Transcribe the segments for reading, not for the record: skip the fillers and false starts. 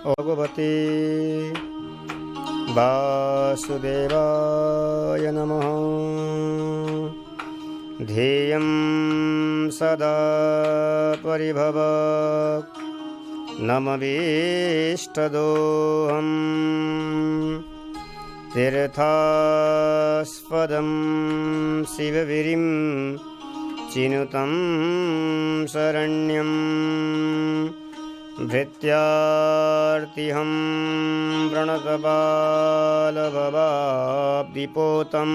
भगवते वासुदेवाय नमः। ध्येयं सदा परिभवग्नमभीष्टदोहम् तीर्थास्पदं शिवगिरिं चिनुतं शरण्यं भृत्यार्तिहं प्रणतबालभवाब्धिपोतं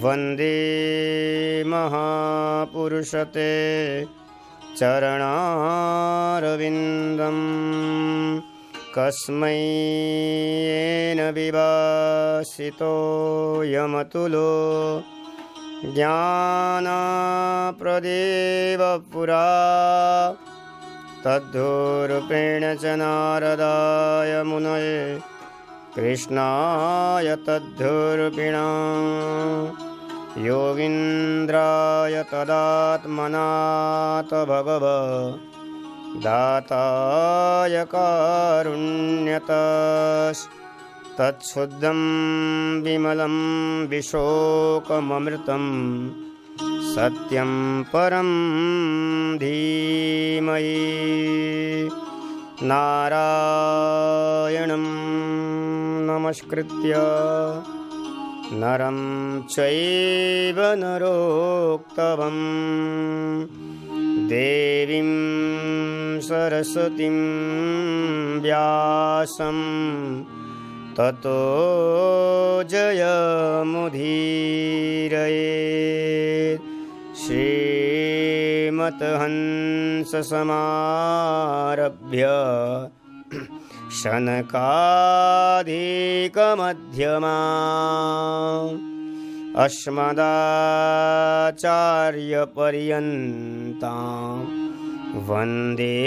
वन्दे महापुरुषते चरणारविन्दं। कस्मै येन विभासितो यमतुलो ज्ञानप्रदेव पुरा तद्धूरूपेण च नारदाय मुनये कृष्णाय तद्धूरूपिणा योगीन्द्राय तदात्मनाथ भगवदाताय कारुण्यतस्तच्छुद्धं विमलं विशोकममृतं सत्यं परं धीमहि। नारायणं नमस्कृत्य नरं चैव नरोत्तमं देवीं सरस्वतीं व्यासं ततो जयमुदीरयेत्। श्रीमद्हंससमारभ्य शनकादिकमध्यमाम् अस्मदाचार्यपर्यन्तां वन्दे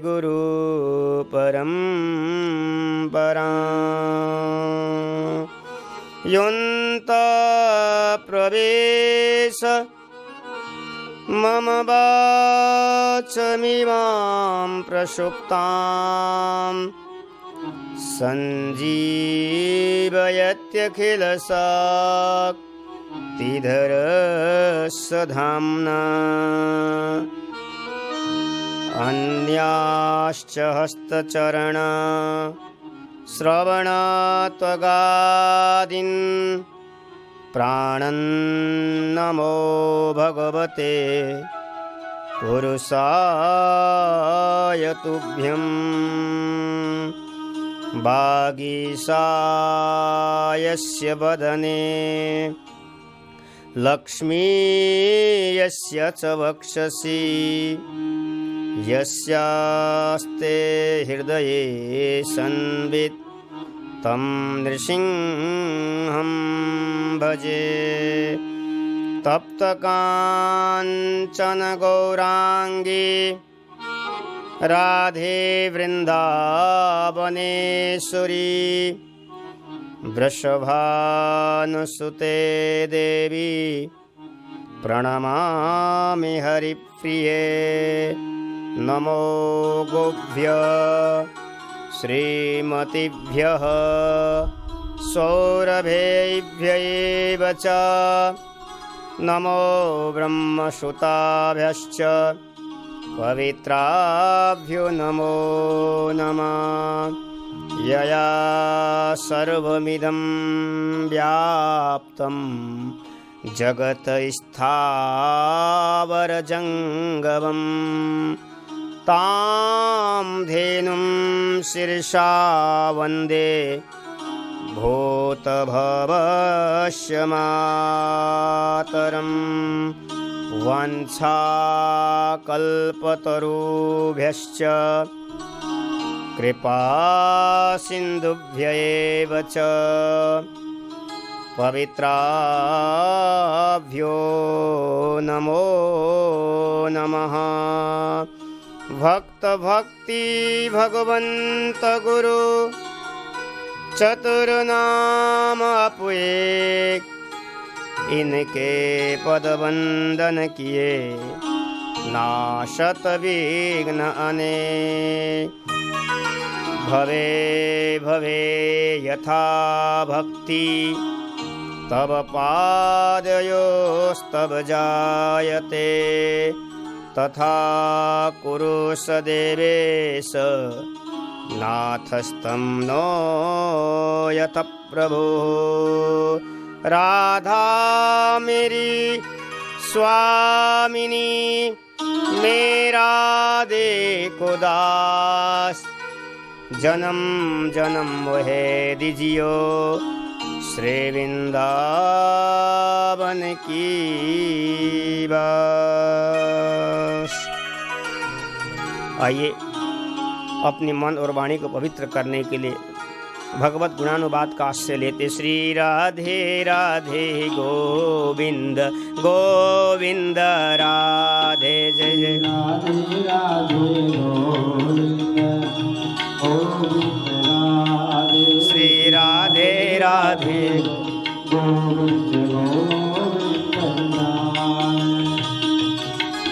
गुरुपरम्पराम्। योऽन्तःप्रवेश मम वाचमिमां प्रसुप्तां सञ्जीवयत्यखिलशक्तिधरस्वधाम्ना अन्याश्च हस्तचरण श्रवणत्वगादीन् प्राणन्नमो भगवते पुरुषाय तुभ्यं। वागीशायस्य वदने लक्ष्मीयस्य च वक्षसि यस्यास्ते हृदये संवित् तं नृसिंहं भजे। तप्तकाञ्चन गौराङ्गी राधे वृन्दावनेश्वरी वृषभानुसुते देवी प्रणमामि हरिप्रिये। नमो गोभ्यः श्रीमतिभ्यः सौरभेभ्यैव च नमो ब्रह्मसुताभ्यश्च पवित्राभ्यो नमो नमः। यया सर्वमिदं व्याप्तं जगत्स्थावरजङ्गमं तां धेनुं शिरसा वन्दे भूतभवस्य मातरं। वाञ्छाकल्पतरुभ्यश्च कृपासिन्धुभ्यैव च पवित्राभ्यो नमो नमः। भक्तभक्ति भगवन्त गुरु चतुर्नाम अपुए इनके पद वंदन किए नाशत विघ्न अने भवे भवे यथा भक्ति तव पादयोस्तव जायते तथा कुरु सदेवेश नाथस्तं नो यत प्रभो। राधा मेरी स्वामिनी मेरा देखो दास जन्म जन्म मोहे दीजियो श्री वृंदावन की बास। आइए अपने मन और वाणी को पवित्र करने के लिए भगवत गुणानुवाद का आश्रय लेते। श्री राधे राधे गोविंद गोविंद राधे जय जय। राधे राधे गोविंद गोविंद राधे। श्री राधे राधे गोविंद गोविंद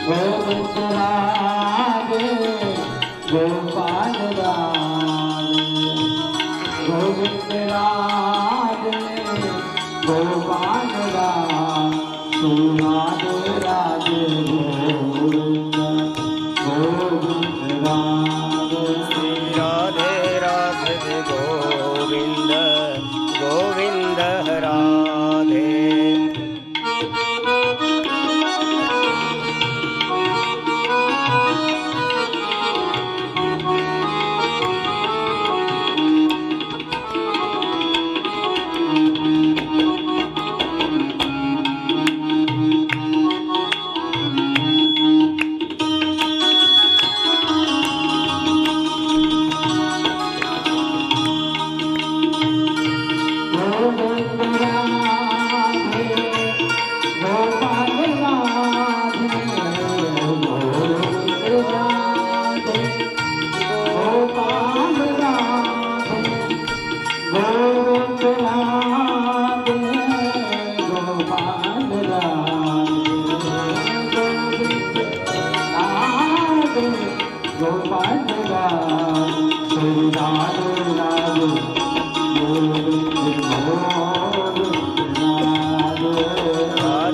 गोविंद राधे गोपाल राधे गोविंद राधे गोपाल राधे राधे गोविंद गोविंद राधे। श्री राधे राधे गोविंद गोविंद राधे।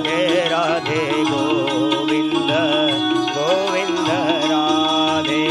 राधे राधे गोविंद गोविंद राधे।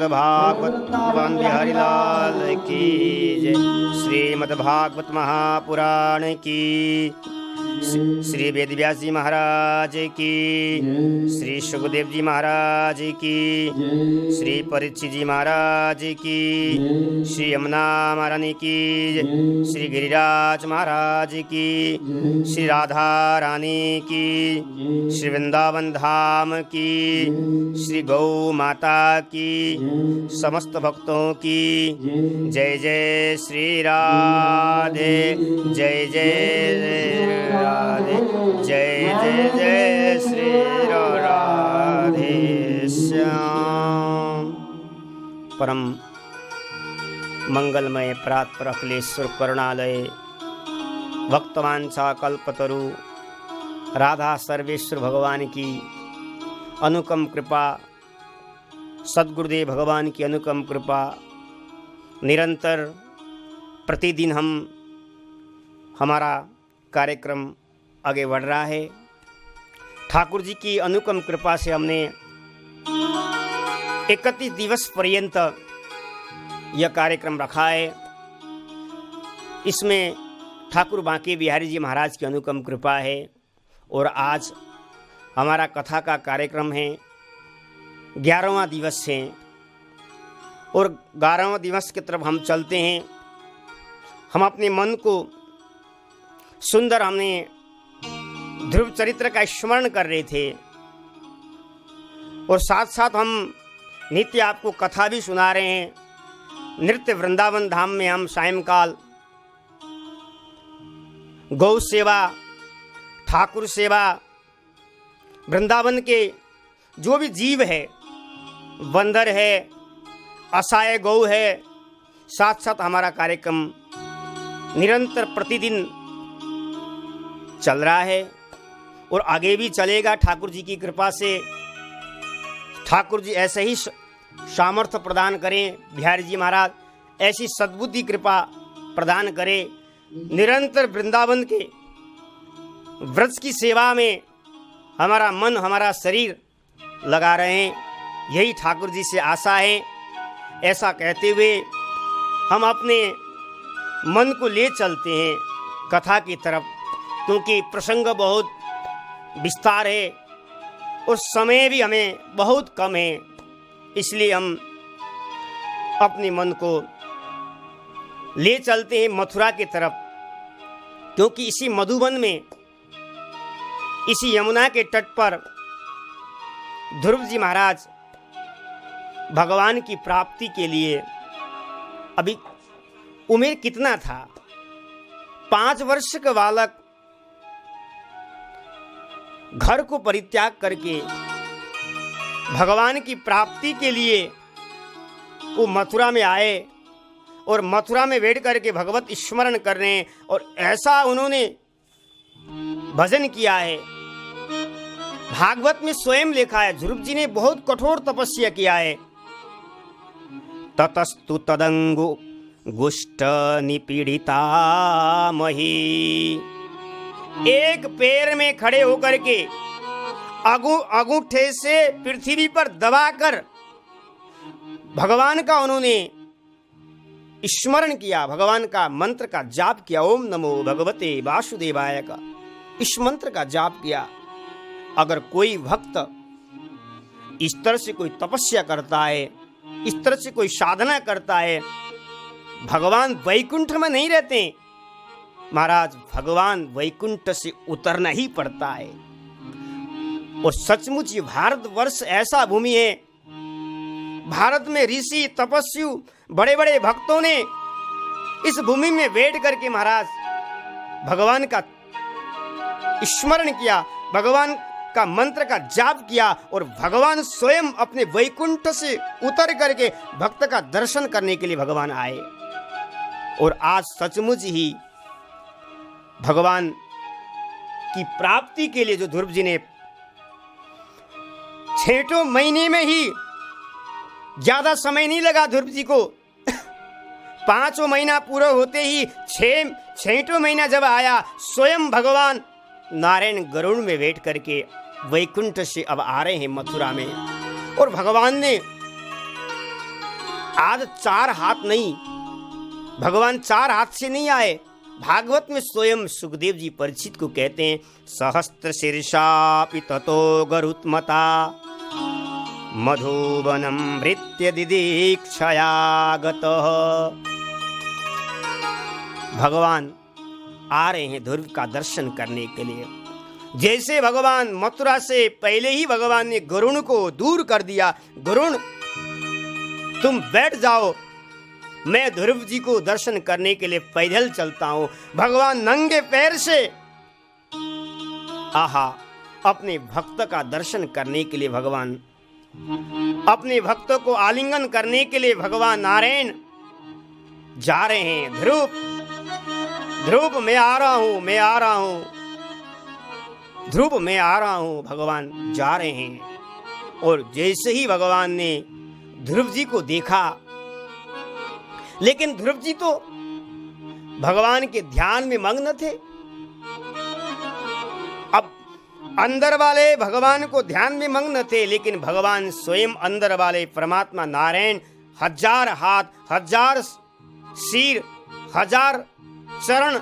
भागवत भगवान बिहारी लाल की जय। श्रीमद् भागवत महापुराण की, श्री वेदव्यास जी महाराज की, श्री सुखदेव जी महाराज की, श्री परीक्षित जी महाराज की, श्री यमुना महारानी की, श्री गिरिराज महाराज की, श्री राधा रानी की, श्री वृंदावन धाम की, श्री गौ माता की, समस्त भक्तों की जय जय श्री राधे, जय जय राधे, जय जय जय श्री राधे श्याम। परम मंगलमय प्रातः अखिलेश्वर करुणालय भक्तवांछा कल्पतरु राधा सर्वेश्वर भगवान की अनुकम कृपा, सद्गुरुदेव भगवान की अनुकम कृपा निरंतर प्रतिदिन हमारा कार्यक्रम आगे बढ़ रहा है। ठाकुर जी की अनुकम कृपा से हमने 31 दिवस पर्यंत यह कार्यक्रम रखा है। इसमें ठाकुर बांके बिहारी जी महाराज की अनुकम कृपा है। और आज हमारा कथा का कार्यक्रम है, 11वां दिवस है और 11वां दिवस की तरफ हम चलते हैं। हम अपने मन को सुंदर हमने ध्रुव चरित्र का स्मरण कर रहे थे और साथ साथ हम नित्य आपको कथा भी सुना रहे हैं। नृत्य वृंदावन धाम में हम सायंकाल गौ सेवा, ठाकुर सेवा, वृंदावन के जो भी जीव है, बंदर है, असहाय गौ है, साथ साथ हमारा कार्यक्रम निरंतर प्रतिदिन चल रहा है और आगे भी चलेगा। ठाकुर जी की कृपा से ठाकुर जी ऐसे ही सामर्थ्य प्रदान करें, बिहारी जी महाराज ऐसी सद्बुद्धि कृपा प्रदान करें। निरंतर वृंदावन के व्रज की सेवा में हमारा मन, हमारा शरीर लगा रहें, यही ठाकुर जी से आशा है। ऐसा कहते हुए हम अपने मन को ले चलते हैं कथा की तरफ, क्योंकि प्रसंग बहुत विस्तार है और समय भी हमें बहुत कम है। इसलिए हम अपने मन को ले चलते हैं मथुरा की तरफ, क्योंकि इसी मधुबन में, इसी यमुना के तट पर ध्रुव जी महाराज भगवान की प्राप्ति के लिए, अभी उम्र कितना था, 5 वर्ष का बालक घर को परित्याग करके भगवान की प्राप्ति के लिए वो मथुरा में आए और मथुरा में बैठ करके भगवत स्मरण कर रहे हैं। और ऐसा उन्होंने भजन किया है, भागवत में स्वयं लिखा है, ध्रुव जी ने बहुत कठोर तपस्या किया है। ततस्तु तदंगु गुष्ट निपीड़िता मही, एक पैर में खड़े होकर के अंगूठे से पृथ्वी पर दबाकर भगवान का उन्होंने स्मरण किया, भगवान का मंत्र का जाप किया। ओम नमो भगवते वासुदेवाय का इस मंत्र का जाप किया। अगर कोई भक्त इस तरह से कोई तपस्या करता है, इस तरह से कोई साधना करता है, भगवान वैकुंठ में नहीं रहते महाराज, भगवान वैकुंठ से उतरना ही पड़ता है। और सचमुच ये भारतवर्ष ऐसा भूमि है भारत में ऋषि तपस्वी बड़े बड़े भक्तों ने इस भूमि में बैठ करके महाराज भगवान का स्मरण किया, भगवान का मंत्र का जाप किया और भगवान स्वयं अपने वैकुंठ से उतर करके भक्त का दर्शन करने के लिए भगवान आए। और आज सचमुच ही भगवान की प्राप्ति के लिए जो ध्रुव जी ने 6 महीने में ही, ज्यादा समय नहीं लगा ध्रुव जी को, 5 महीना पूरा होते ही 6 महीना जब आया, स्वयं भगवान नारायण गरुड़ में बैठ करके वैकुंठ से अब आ रहे हैं मथुरा में। और भगवान ने आज 4 हाथ नहीं, भगवान 4 हाथ से नहीं आए। भागवत में स्वयं सुखदेव जी परीक्षित को कहते हैं, सहस्त्र शीर्षापि ततो गरुत्मता मधुवनम भृत्य दिदीक्षया गतः। भगवान आ रहे हैं ध्रुव का दर्शन करने के लिए। जैसे भगवान मथुरा से पहले ही भगवान ने गरुड़ को दूर कर दिया, गरुड़ तुम बैठ जाओ, मैं ध्रुव जी को दर्शन करने के लिए पैदल चलता हूं। भगवान नंगे पैर से आहा अपने भक्त का दर्शन करने के लिए, भगवान अपने भक्तों को आलिंगन करने के लिए भगवान नारायण जा रहे हैं। ध्रुव ध्रुव मैं आ रहा हूं, मैं आ रहा हूं, ध्रुव मैं आ रहा हूं, भगवान जा रहे हैं। और जैसे ही भगवान ने ध्रुव जी को देखा, लेकिन ध्रुव जी तो भगवान के ध्यान में मग्न थे। अब अंदर वाले भगवान को ध्यान में मग्न थे, लेकिन भगवान स्वयं अंदर वाले परमात्मा नारायण 1000 हाथ, 1000 सिर, 1000 चरण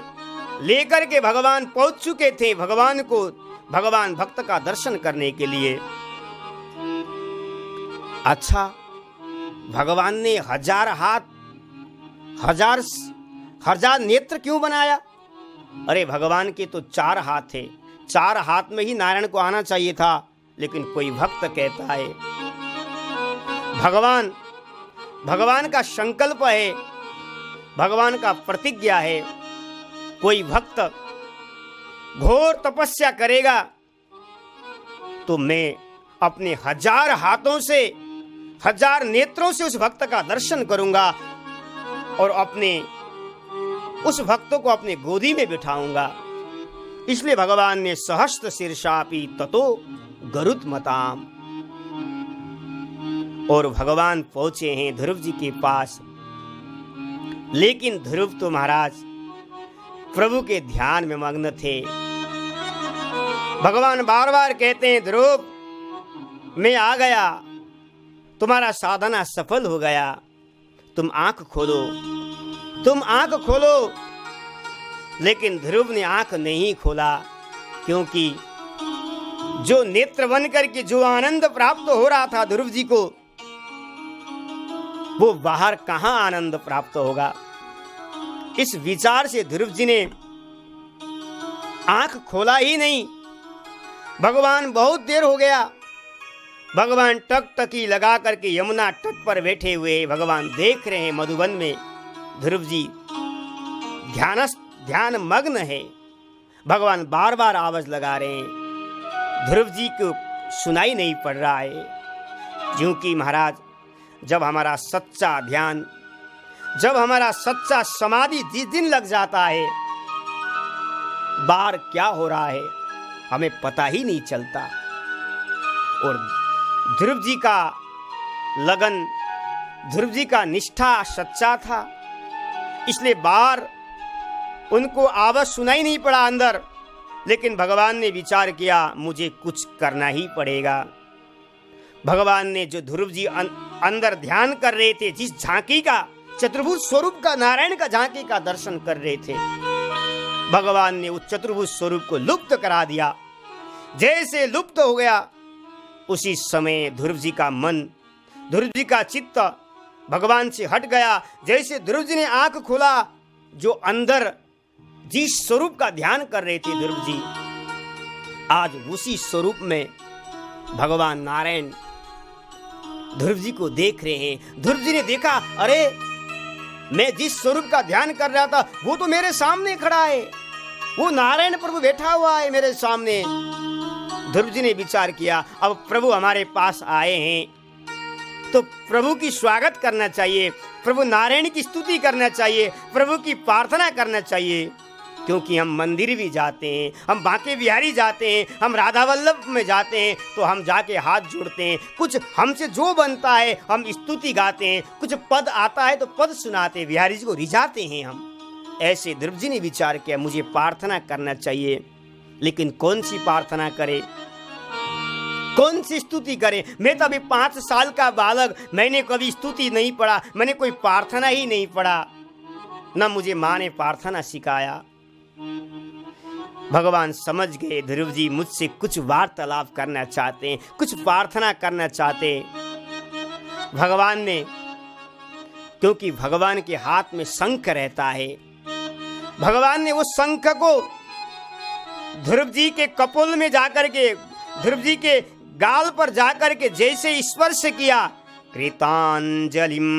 लेकर के भगवान पहुंच चुके थे भगवान को, भगवान भक्त का दर्शन करने के लिए। अच्छा, भगवान ने 1000 हाथ, 1000 नेत्र क्यों बनाया? अरे भगवान के तो 4 हाथ थे, 4 हाथ में ही नारायण को आना चाहिए था। लेकिन कोई भक्त कहता है, भगवान का संकल्प है, भगवान का प्रतिज्ञा है, कोई भक्त घोर तपस्या करेगा तो मैं अपने 1000 हाथों से, 1000 नेत्रों से उस भक्त का दर्शन करूंगा और उस भक्त को अपने गोदी में बिठाऊंगा। इसलिए भगवान ने सहस्त्र शीर्षापि ततो गरुत्मताम। और भगवान पहुंचे हैं ध्रुव जी के पास, लेकिन ध्रुव तो महाराज प्रभु के ध्यान में मग्न थे। भगवान बार बार कहते हैं, ध्रुव मैं आ गया, तुम्हारा साधना सफल हो गया, तुम आंख खोलो, तुम आंख खोलो। लेकिन ध्रुव ने आंख नहीं खोला, क्योंकि जो नेत्र बन करके जो आनंद प्राप्त हो रहा था ध्रुव जी को, वो बाहर कहां आनंद प्राप्त होगा। इस विचार से ध्रुव जी ने आंख खोला ही नहीं। भगवान बहुत देर हो गया, भगवान टकटकी लगा करके यमुना तट पर बैठे हुए भगवान देख रहे हैं मधुबन में। ध्रुव जी ध्यान मग्न है, भगवान बार बार आवाज लगा रहे हैं, ध्रुव जी को सुनाई नहीं पड़ रहा है। क्योंकि महाराज जब हमारा सच्चा ध्यान, जब हमारा सच्चा समाधि जिस दिन लग जाता है, बाहर क्या हो रहा है हमें पता ही नहीं चलता। और ध्रुव जी का लगन, ध्रुव जी का निष्ठा सच्चा था, इसलिए बाहर उनको आवाज सुनाई नहीं पड़ा अंदर। लेकिन भगवान ने विचार किया, मुझे कुछ करना ही पड़ेगा। भगवान ने जो ध्रुव जी अंदर ध्यान कर रहे थे, जिस झांकी का, चतुर्भुज स्वरूप का, नारायण का झांकी का दर्शन कर रहे थे, भगवान ने उस चतुर्भुज स्वरूप को लुप्त करा दिया। जैसे लुप्त हो गया, उसी समय ध्रुव जी का मन, ध्रुव जी का चित्त भगवान से हट गया। जैसे ध्रुव जी ने आंख खोला, जो अंदर जिस स्वरूप का ध्यान कर रहे थे ध्रुव जी, आज उसी स्वरूप में भगवान नारायण ध्रुव जी को देख रहे हैं। ध्रुव जी ने देखा, अरे मैं जिस स्वरूप का ध्यान कर रहा था वो तो मेरे सामने खड़ा है, वो नारायण प्रभु बैठा हुआ है मेरे सामने। ध्रुव जी ने विचार किया, अब प्रभु हमारे पास आए हैं तो प्रभु की स्वागत करना चाहिए, प्रभु नारायण की स्तुति करना चाहिए, प्रभु की प्रार्थना करना चाहिए। क्योंकि हम मंदिर भी जाते हैं, हम बांके बिहारी जाते हैं, हम राधा वल्लभ में जाते हैं तो हम जाके हाथ जोड़ते हैं, कुछ हमसे जो बनता है हम स्तुति गाते हैं, कुछ पद आता है तो पद सुनाते हैं, बिहारी जी को रिझाते हैं हम। ऐसे ध्रुव जी ने विचार किया, मुझे प्रार्थना करना चाहिए, लेकिन कौन सी प्रार्थना करे, कौन सी स्तुति करे। मैं तो अभी 5 साल का बालक, मैंने कभी स्तुति नहीं पढ़ा, मैंने कोई प्रार्थना ही नहीं पढ़ा, न मुझे माँ ने प्रार्थना सिखाया। भगवान समझ गए ध्रुव जी मुझसे कुछ वार्तालाप करना चाहते हैं, कुछ प्रार्थना करना चाहते हैं। भगवान ने, क्योंकि भगवान के हाथ में शंख रहता है, भगवान ने वो शंख को ध्रुव जी के कपोल में जाकर के, ध्रुव जी के गाल पर जाकर के जैसे स्पर्श किया, कृतांजलिम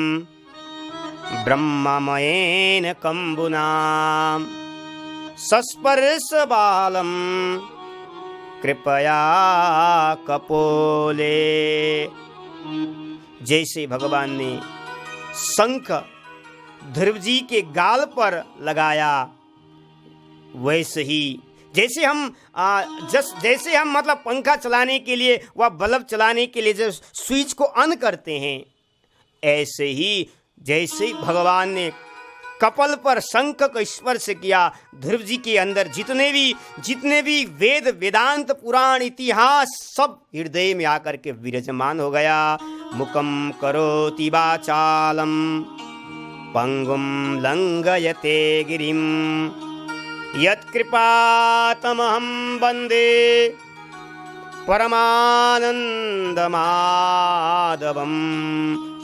ब्रह्ममयेन कंबुनाम सस्पर्श बालम कृपया कपोले। जैसे भगवान ने शंख ध्रुव जी के गाल पर लगाया, वैसे ही जैसे हम मतलब पंखा चलाने के लिए व बल्ब चलाने के लिए जो स्विच को ऑन करते हैं, ऐसे ही जैसे भगवान ने कपल पर शंख को स्पर्श किया, ध्रुव जी के अंदर जितने भी वेद वेदांत पुराण इतिहास सब हृदय में आकर के विराजमान हो गया। मुकम करोति वाचालम पंगुम लंघयते गिरिम यत्कृपातमहं वन्दे परमानन्दमाधवं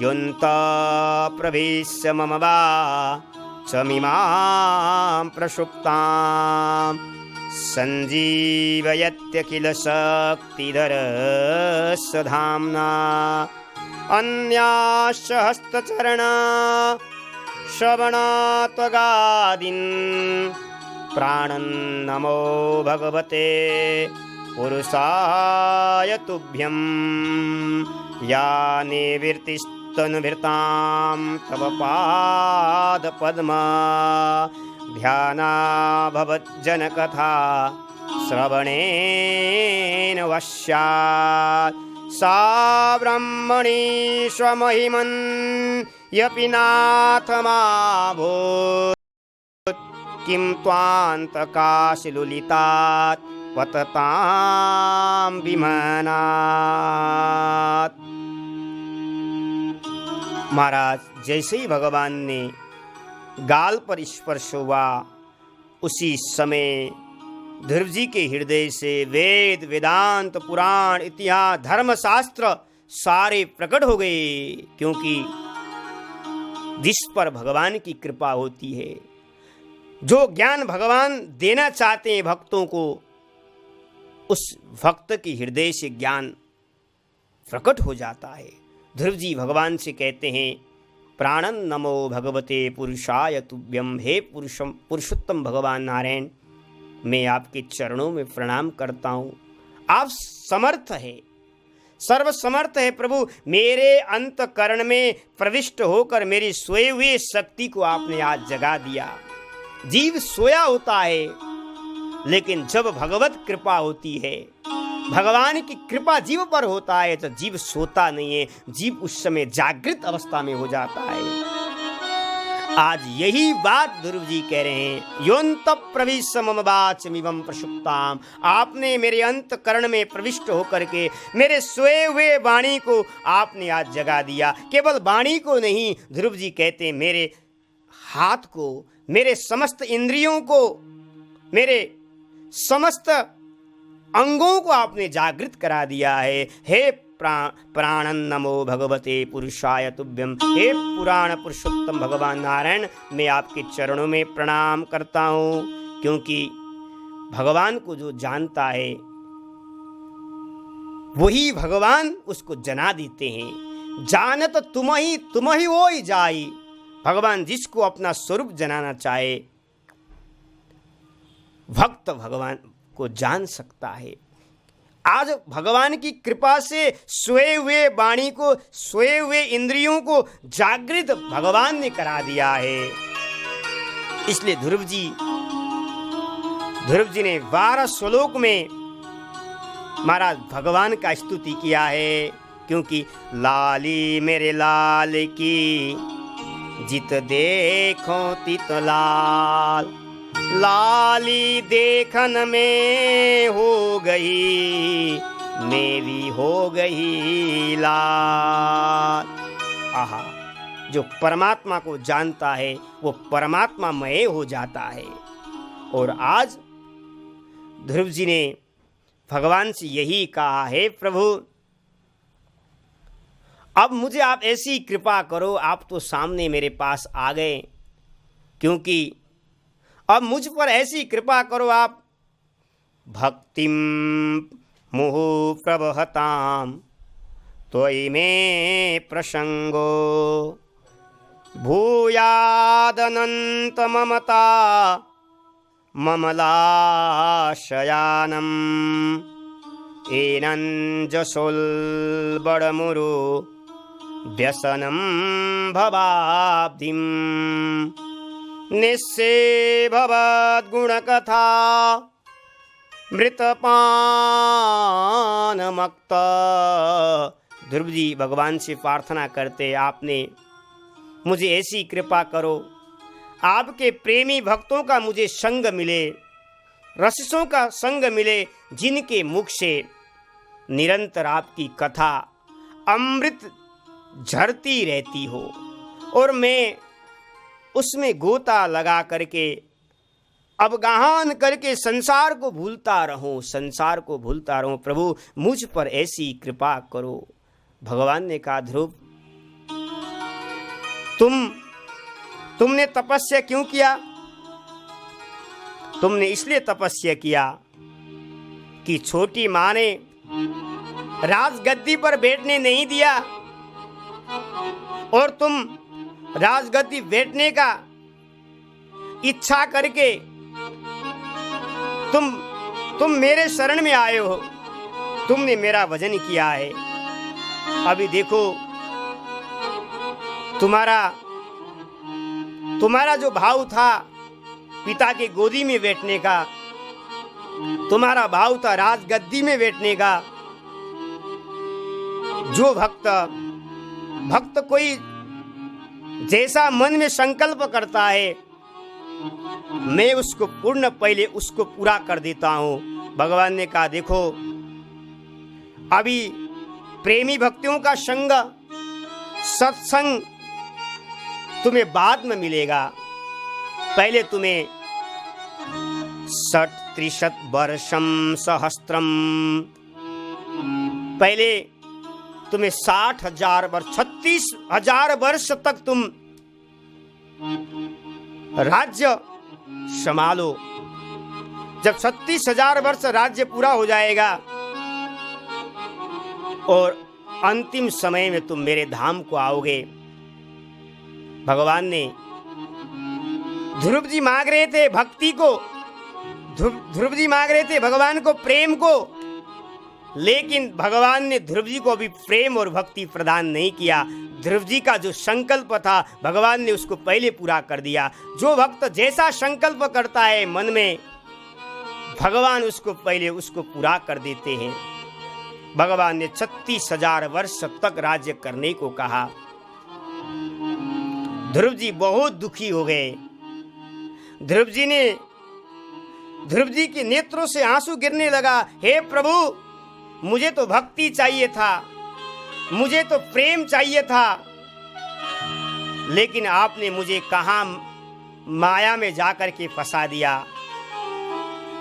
युन्ता प्रवेश्य मम वाचमिमां प्रसुप्तां सञ्जीवयत्यखिल शक्तिधरस्य धाम्ना अन्याश्च हस्तचरणा श्रवणात्वगादीन् प्राणं नमो भगवते पुरुषाय तुभ्यं या निवृत्तिस्तनुभृतां तव पादपद्मा ध्याना भवज्जनकथा श्रवणेन वश्यात् सा ब्रह्मणि स्वमहिमन् यपि नाथमाभूत् किं त्वान्तकाशिलुलितात् पततां विमानात्। महाराज, जैसे ही भगवान ने गाल पर स्पर्श हुआ, उसी समय ध्रुव जी के हृदय से वेद वेदांत पुराण इतिहास धर्मशास्त्र सारे प्रकट हो गए। क्योंकि जिस पर भगवान की कृपा होती है, जो ज्ञान भगवान देना चाहते हैं भक्तों को, उस भक्त के हृदय से ज्ञान प्रकट हो जाता है। ध्रुव जी भगवान से कहते हैं, प्राणं नमो भगवते पुरुषाय तुभ्यम। हे पुरुषोत्तम भगवान नारायण, मैं आपके चरणों में प्रणाम करता हूँ। आप समर्थ है, सर्वसमर्थ है प्रभु। मेरे अंतकरण में प्रविष्ट होकर मेरी सोए हुए शक्ति को आपने आज जगा दिया। जीव सोया होता है, लेकिन जब भगवत कृपा होती है, भगवान की कृपा जीव पर होता है, तो जीव सोता नहीं है, जीव उस समय जागृत अवस्था में हो जाता है। आज यही बात ध्रुव जी कह रहे हैं। योन्त प्रविश्य मम वाचमिमं प्रसुप्ताम। आपने मेरे अंतकरण में प्रविष्ट होकर के मेरे सोए हुए वाणी को आपने आज जगा दिया। केवल वाणी को नहीं, ध्रुव जी कहते हैं मेरे हाथ को, मेरे समस्त इंद्रियों को, मेरे समस्त अंगों को आपने जागृत करा दिया है। हे प्राणं नमो भगवते पुरुषाय तुभ्यम। हे पुराण पुरुषोत्तम भगवान नारायण, मैं आपके चरणों में प्रणाम करता हूँ। क्योंकि भगवान को जो जानता है वही भगवान उसको जना देते हैं। जानत तुम ही वो ही जाई। भगवान जिसको अपना स्वरूप जनाना चाहे, भक्त भगवान को जान सकता है। आज भगवान की कृपा से सोए हुए वाणी को, सोए हुए इंद्रियों को जागृत भगवान ने करा दिया है। इसलिए ध्रुव जी ने 12 श्लोक में महाराज भगवान का स्तुति किया है, क्योंकि लाली मेरे लाल की जित देखो तित लाल, लाली देखन में हो गई, मेरी हो गई लाल। आहा, जो परमात्मा को जानता है वो परमात्मामय हो जाता है। और आज ध्रुव जी ने भगवान से यही कहा है, प्रभु अब मुझे आप ऐसी कृपा करो, आप तो सामने मेरे पास आ गए, क्योंकि अब मुझ पर ऐसी कृपा करो आप, भक्तिम मुहु प्रवहताम त्वयि मे प्रसंगो, भूयादनंत ममता ममलाशयानम, एनंजसोल बड़मुरु व्यसनम भवाब्धिम, निस्से भवद्गुणकथा मृतपान मक्त। ध्रुव जी भगवान से प्रार्थना करते, आपने मुझे ऐसी कृपा करो, आपके प्रेमी भक्तों का मुझे संग मिले, रसिकों का संग मिले, जिनके मुख से निरंतर आपकी कथा अमृत झरती रहती हो, और मैं उसमें गोता लगा करके अवगाहन करके संसार को भूलता रहूं, संसार को भूलता रहूं। प्रभु मुझ पर ऐसी कृपा करो। भगवान ने कहा, ध्रुव तुमने तपस्या क्यों किया? तुमने इसलिए तपस्या किया कि छोटी मां ने राजगद्दी पर बैठने नहीं दिया, और तुम राजगद्दी बैठने का इच्छा करके तुम मेरे शरण में आए हो, तुमने मेरा भजन किया है। अभी देखो तुम्हारा जो भाव था पिता के गोदी में बैठने का, तुम्हारा भाव था राजगद्दी में बैठने का। जो भक्त कोई जैसा मन में संकल्प करता है, मैं उसको पहले उसको पूरा कर देता हूं। भगवान ने कहा, देखो अभी प्रेमी भक्तियों का संग, सत्संग तुम्हें बाद में मिलेगा। पहले तुम्हें 60 वर्षम सहस्त्रम, पहले तुम्हें 60,000 वर्ष, 36,000 वर्ष तक तुम राज्य संभालो। जब 36,000 वर्ष राज्य पूरा हो जाएगा और अंतिम समय में तुम मेरे धाम को आओगे। भगवान ने, ध्रुव जी मांग रहे थे भक्ति को, ध्रुव जी मांग रहे थे भगवान को, प्रेम को, लेकिन भगवान ने ध्रुव जी को भी प्रेम और भक्ति प्रदान नहीं किया। ध्रुव जी का जो संकल्प था भगवान ने उसको पहले पूरा कर दिया। जो भक्त जैसा संकल्प करता है मन में, भगवान उसको पहले उसको पूरा कर देते हैं। भगवान ने 36,000 वर्ष तक राज्य करने को कहा। ध्रुव जी बहुत दुखी हो गए। ध्रुव जी के नेत्रों से आंसू गिरने लगा। हे प्रभु, मुझे तो भक्ति चाहिए था, मुझे तो प्रेम चाहिए था, लेकिन आपने मुझे कहां माया में जाकर के फंसा दिया।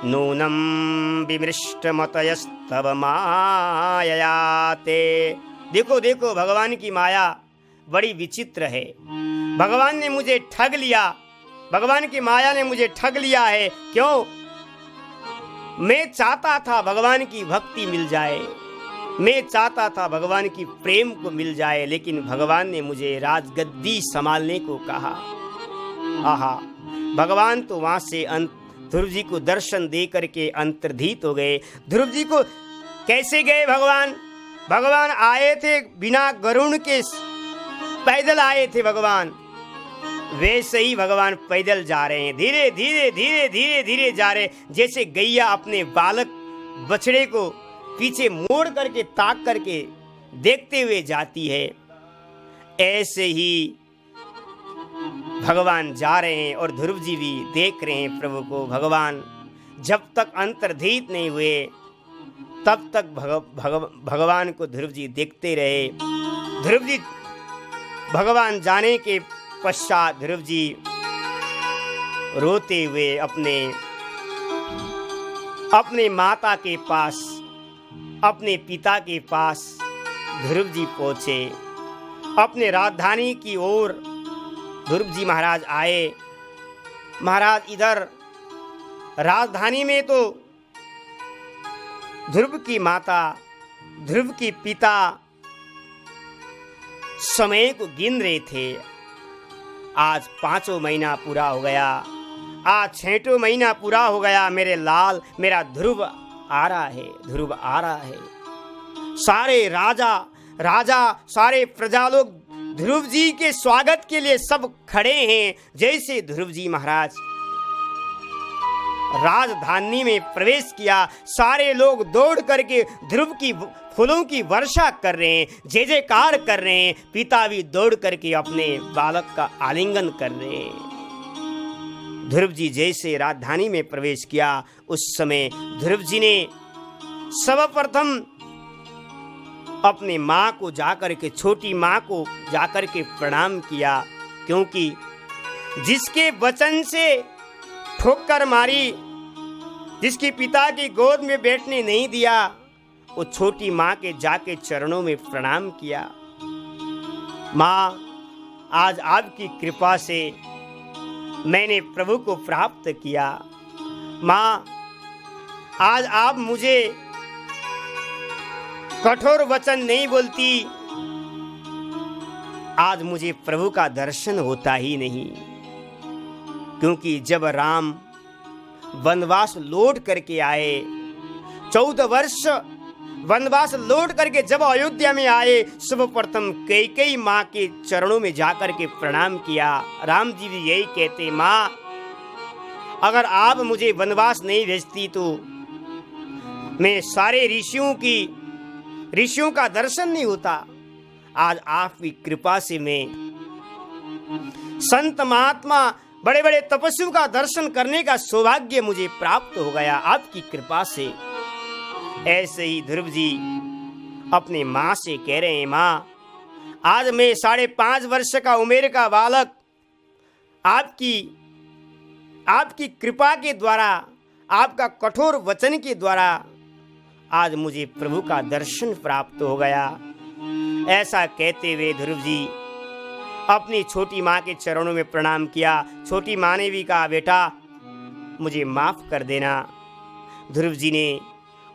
नूनम विमृष्ट मतयस्तव माययाते। देखो देखो, भगवान की माया बड़ी विचित्र है। भगवान ने मुझे ठग लिया, भगवान की माया ने मुझे ठग लिया है। क्यों? मैं चाहता था भगवान की भक्ति मिल जाए, मैं चाहता था भगवान की प्रेम को मिल जाए, लेकिन भगवान ने मुझे राजगद्दी संभालने को कहा। आहा, भगवान तो वहां से ध्रुव जी को दर्शन दे करके अंतर्धित हो गए। ध्रुव जी को कैसे गए भगवान? भगवान आए थे बिना गरुड़ के, पैदल आए थे भगवान। वैसे ही भगवान पैदल जा रहे हैं, धीरे धीरे धीरे धीरे धीरे जा रहे, जैसे गैया अपने बालक बछड़े को पीछे मोड़ करके ताक करके देखते हुए जाती है, ऐसे ही भगवान जा रहे हैं और ध्रुव जी भी देख रहे हैं प्रभु को। भगवान जब तक अंतर्धित नहीं हुए तब तक भगवान को ध्रुव जी देखते रहे। ध्रुव जी भगवान जाने के पश्चात ध्रुव जी रोते हुए अपने माता के पास, अपने पिता के पास ध्रुव जी पहुंचे। अपने राजधानी की ओर ध्रुव जी महाराज आए। महाराज इधर राजधानी में तो ध्रुव की माता, ध्रुव की पिता समय को गिन रहे थे। आज 5वां महीना पूरा हो गया, आज 6वां महीना पूरा हो गया, मेरे लाल, मेरा ध्रुव आ रहा है, ध्रुव आ रहा है। सारे राजा सारे प्रजा लोग ध्रुव जी के स्वागत के लिए सब खड़े हैं। जैसे ध्रुव जी महाराज राजधानी में प्रवेश किया, सारे लोग दौड़ करके ध्रुव की फूलों की वर्षा कर रहे हैं, जय जयकार कर रहे हैं। पिता भी दौड़ करके अपने बालक का आलिंगन कर रहे हैं। ध्रुव जी जैसे राजधानी में प्रवेश किया, उस समय ध्रुव जी ने सर्वप्रथम अपने माँ को जाकर के, छोटी माँ को जाकर के प्रणाम किया, क्योंकि जिसके वचन से ठोकर मारी, जिसकी पिता की गोद में बैठने नहीं दिया, वो छोटी माँ के जाके चरणों में प्रणाम किया। माँ, आज आपकी कृपा से मैंने प्रभु को प्राप्त किया। माँ, आज आप मुझे कठोर वचन नहीं बोलती, आज मुझे प्रभु का दर्शन होता ही नहीं। क्योंकि जब राम वनवास लौट करके आए, 14 वर्ष वनवास लौट करके जब अयोध्या में आए, सर्वप्रथम कैकेयी माँ के चरणों में जाकर के प्रणाम किया। राम जी भी यही कहते, माँ, अगर आप मुझे वनवास नहीं भेजती तो मैं सारे ऋषियों का दर्शन नहीं होता। आज आपकी कृपा से मैं संत महात्मा, बड़े बड़े तपस्वियों का दर्शन करने का सौभाग्य मुझे प्राप्त हो गया आपकी कृपा से। ऐसे ही ध्रुव जी अपने माँ से कह रहे हैं, माँ, आज मैं 5.5 वर्ष का उम्र का बालक आपकी कृपा के द्वारा, आपका कठोर वचन के द्वारा आज मुझे प्रभु का दर्शन प्राप्त हो गया। ऐसा कहते हुए ध्रुव जी अपनी छोटी माँ के चरणों में प्रणाम किया। छोटी माँ ने भी कहा, बेटा मुझे माफ कर देना। ध्रुव जी ने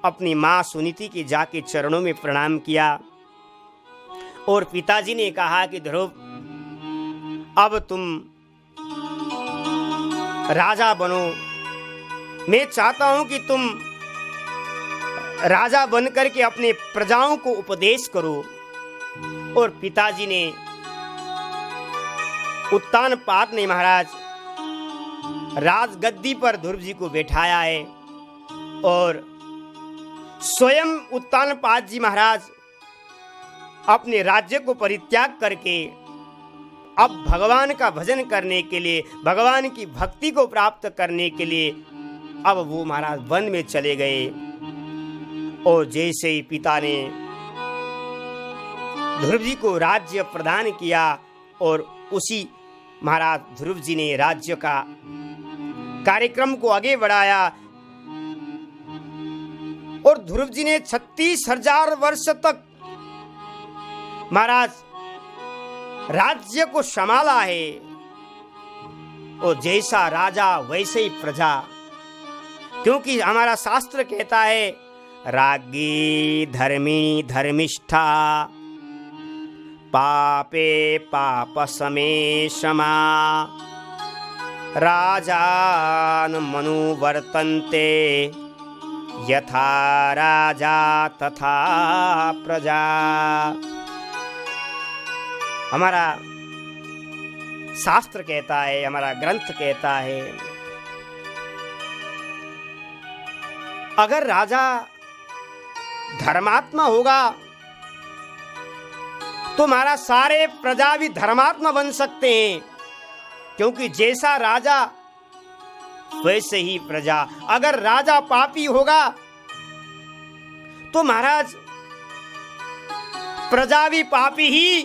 अपनी माँ सुनीति के जाके चरणों में प्रणाम किया और पिताजी ने कहा कि ध्रुव, अब तुम राजा बनो। मैं चाहता हूं कि तुम राजा बन करके अपने प्रजाओं को उपदेश करो। और पिताजी ने उत्तानपाद ने महाराज राजगद्दी पर ध्रुव जी को बैठाया है और स्वयं उत्तानपाद जी महाराज अपने राज्य को परित्याग करके अब भगवान का भजन करने के लिए, भगवान की भक्ति को प्राप्त करने के लिए अब वो महाराज वन में चले गए। और जैसे ही पिता ने ध्रुव जी को राज्य प्रदान किया और उसी महाराज ध्रुव जी ने राज्य का कार्यक्रम को आगे बढ़ाया और ध्रुव जी ने 36,000 वर्ष तक महाराज राज्य को संभाला है। और जैसा राजा वैसे ही प्रजा, क्योंकि हमारा शास्त्र कहता है राज्ञी धर्मिणी धर्मिष्ठा पापे पापसमे क्षमा राजान मनुवर्तन्ते यथा राजा तथा प्रजा। हमारा शास्त्र कहता है, हमारा ग्रंथ कहता है, अगर राजा धर्मात्मा होगा तो हमारा सारे प्रजा भी धर्मात्मा बन सकते हैं, क्योंकि जैसा राजा वैसे ही प्रजा। अगर राजा पापी होगा तो महाराज प्रजा भी पापी ही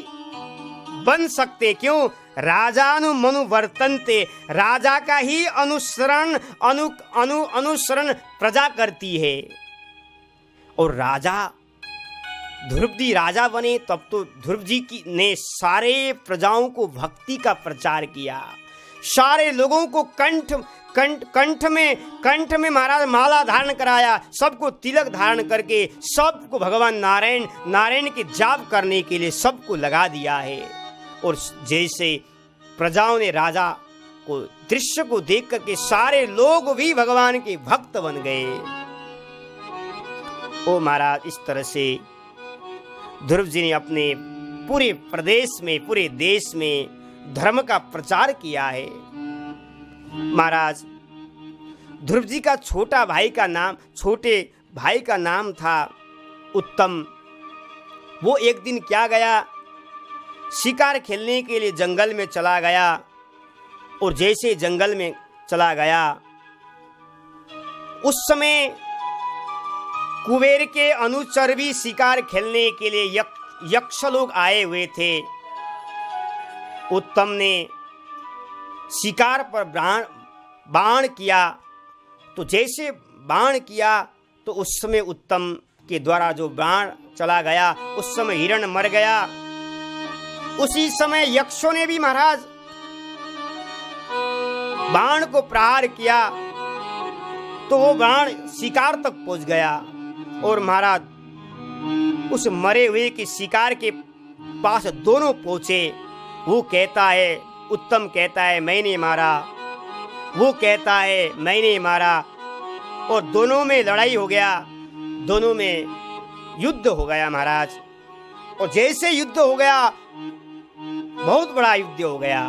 बन सकते। क्यों? राजानुमनुवर्तन्ते, राजा का ही अनुसरण प्रजा करती है। और राजा ध्रुवजी राजा बने तब तो ध्रुव जी ने सारे प्रजाओं को भक्ति का प्रचार किया, सारे लोगों को कंठ में महाराज माला धारण कराया, सबको तिलक धारण करके सबको भगवान नारायण के जाप करने के लिए सबको लगा दिया है। और जैसे प्रजाओं ने राजा को दृश्य को देख करके सारे लोग भी भगवान के भक्त बन गए। ओ महाराज, इस तरह से ध्रुव जी ने अपने पूरे प्रदेश में, पूरे देश में धर्म का प्रचार किया है। महाराज ध्रुव जी का छोटे भाई का नाम था उत्तम। वो एक दिन क्या गया, शिकार खेलने के लिए जंगल में चला गया। और जैसे जंगल में चला गया, उस समय कुबेर के अनुचर भी शिकार खेलने के लिए यक्ष लोग आए हुए थे। उत्तम ने शिकार पर बाण किया, तो जैसे बाण किया तो उस समय उत्तम के द्वारा जो बाण चला गया, उस समय हिरण मर गया। उसी समय यक्षों ने भी महाराज बाण को प्रहार किया, तो वो बाण शिकार तक पहुंच गया। और महाराज उस मरे हुए के शिकार के पास दोनों पहुंचे। वो कहता है, उत्तम कहता है मैंने मारा, वो कहता है मैंने मारा, और दोनों में लड़ाई हो गया, दोनों में युद्ध हो गया महाराज। और जैसे युद्ध हो गया, बहुत बड़ा युद्ध हो गया,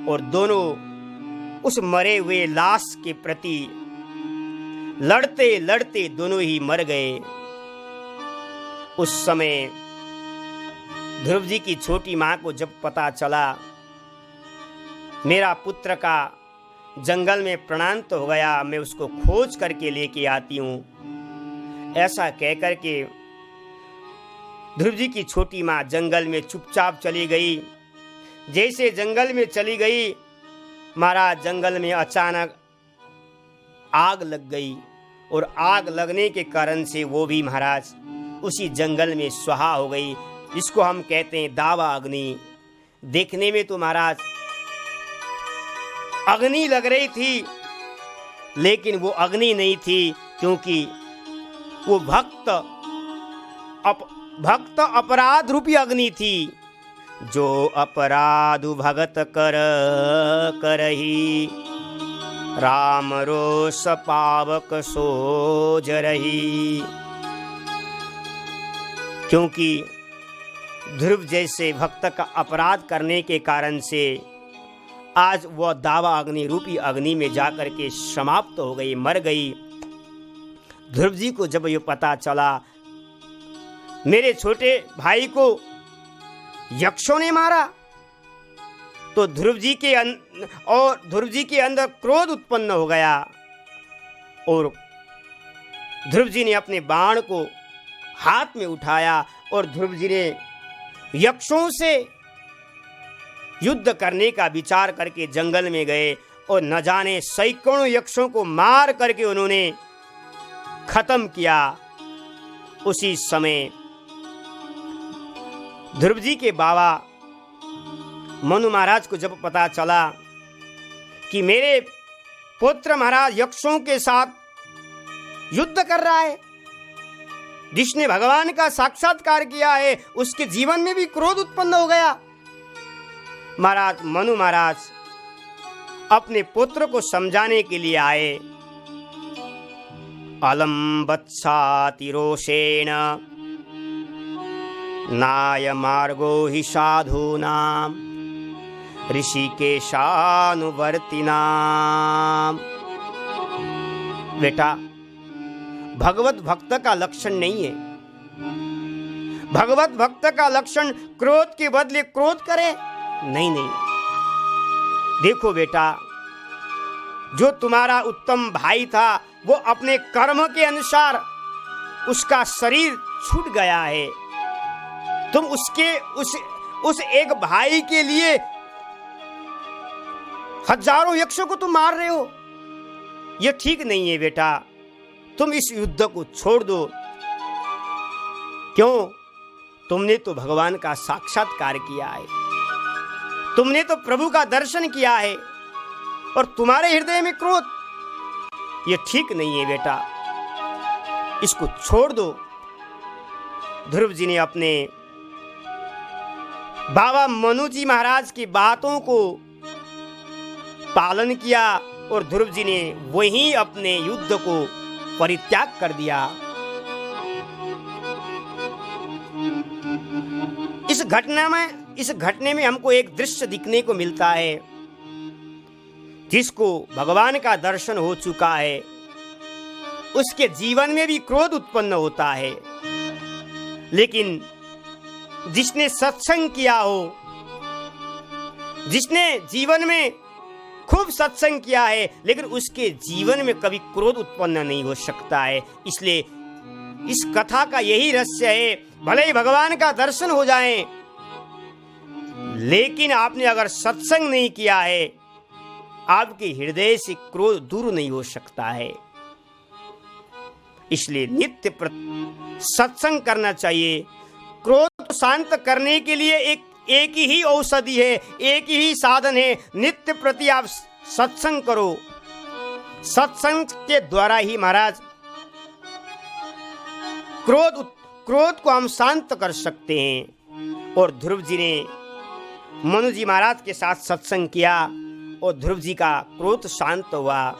और दोनों उस मरे हुए लाश के प्रति लड़ते लड़ते दोनों ही मर गए। उस समय ध्रुव जी की छोटी मां को जब पता चला मेरा पुत्र का जंगल में प्राणांत हो गया, मैं उसको खोज करके लेके आती हूं, ऐसा कहकर के ध्रुव जी की छोटी मां जंगल में चुपचाप चली गई। जैसे जंगल में चली गई, महाराज जंगल में अचानक आग लग गई, और आग लगने के कारण से वो भी महाराज उसी जंगल में स्वाहा हो गई, जिसको हम कहते हैं दावा अग्नि। देखने में तो महाराज अग्नि लग रही थी, लेकिन वो अग्नि नहीं थी, क्योंकि वो भक्त अपराध रूपी अग्नि थी। जो अपराधु भगत करही, राम रोष पावक सोज रही। क्योंकि ध्रुव जैसे भक्त का अपराध करने के कारण से आज वह दावा अग्नि रूपी अग्नि में जाकर के समाप्त हो गई, मर गई। ध्रुव जी को जब ये पता चला मेरे छोटे भाई को यक्षों ने मारा, तो ध्रुव जी के अंदर क्रोध उत्पन्न हो गया, और ध्रुव जी ने अपने बाण को हाथ में उठाया, और ध्रुव जी ने यक्षों से युद्ध करने का विचार करके जंगल में गए, और न जाने सैकड़ों यक्षों को मार करके उन्होंने खत्म किया। उसी समय ध्रुव जी के बाबा मनु महाराज को जब पता चला कि मेरे पुत्र महाराज यक्षों के साथ युद्ध कर रहा है, जिसने भगवान का साक्षात्कार किया है उसके जीवन में भी क्रोध उत्पन्न हो गया। महाराज मनु महाराज अपने पुत्र को समझाने के लिए आए। अलम वत्साति रोषेण नाय मार्गो हि साधूनां ऋषिकेशानुवर्तिनाम। बेटा, भगवत भक्त का लक्षण नहीं है। भगवत भक्त का लक्षण क्रोध के बदले क्रोध करे, नहीं नहीं। देखो बेटा, जो तुम्हारा उत्तम भाई था वो अपने कर्म के अनुसार उसका शरीर छूट गया है। तुम उस एक भाई के लिए हजारों यक्षों को तुम मार रहे हो, यह ठीक नहीं है बेटा। तुम इस युद्ध को छोड़ दो। क्यों? तुमने तो भगवान का साक्षात्कार किया है, तुमने तो प्रभु का दर्शन किया है और तुम्हारे हृदय में क्रोध, यह ठीक नहीं है बेटा, इसको छोड़ दो। ध्रुव जी ने अपने बाबा मनु जी महाराज की बातों को पालन किया और ध्रुव जी ने वहीं अपने युद्ध को परित्याग कर दिया। इस घटने में हमको एक दृश्य दिखने को मिलता है। जिसको भगवान का दर्शन हो चुका है उसके जीवन में भी क्रोध उत्पन्न होता है, लेकिन जिसने सत्संग किया हो, जिसने जीवन में खूब सत्संग किया है, लेकिन उसके जीवन में कभी क्रोध उत्पन्न नहीं हो सकता है। इसलिए इस कथा का यही रहस्य है। भले ही भगवान का दर्शन हो जाए, लेकिन आपने अगर सत्संग नहीं किया है, आपके हृदय से क्रोध दूर नहीं हो सकता है। इसलिए नित्य सत्संग करना चाहिए। क्रोध शांत करने के लिए एक ही औषधि है, एक ही साधन है। नित्य प्रति आप सत्संग करो। सत्संग के द्वारा ही महाराज क्रोध को हम शांत कर सकते हैं। और ध्रुव जी ने मनु जी महाराज के साथ सत्संग किया और ध्रुव जी का क्रोध शांत हुआ।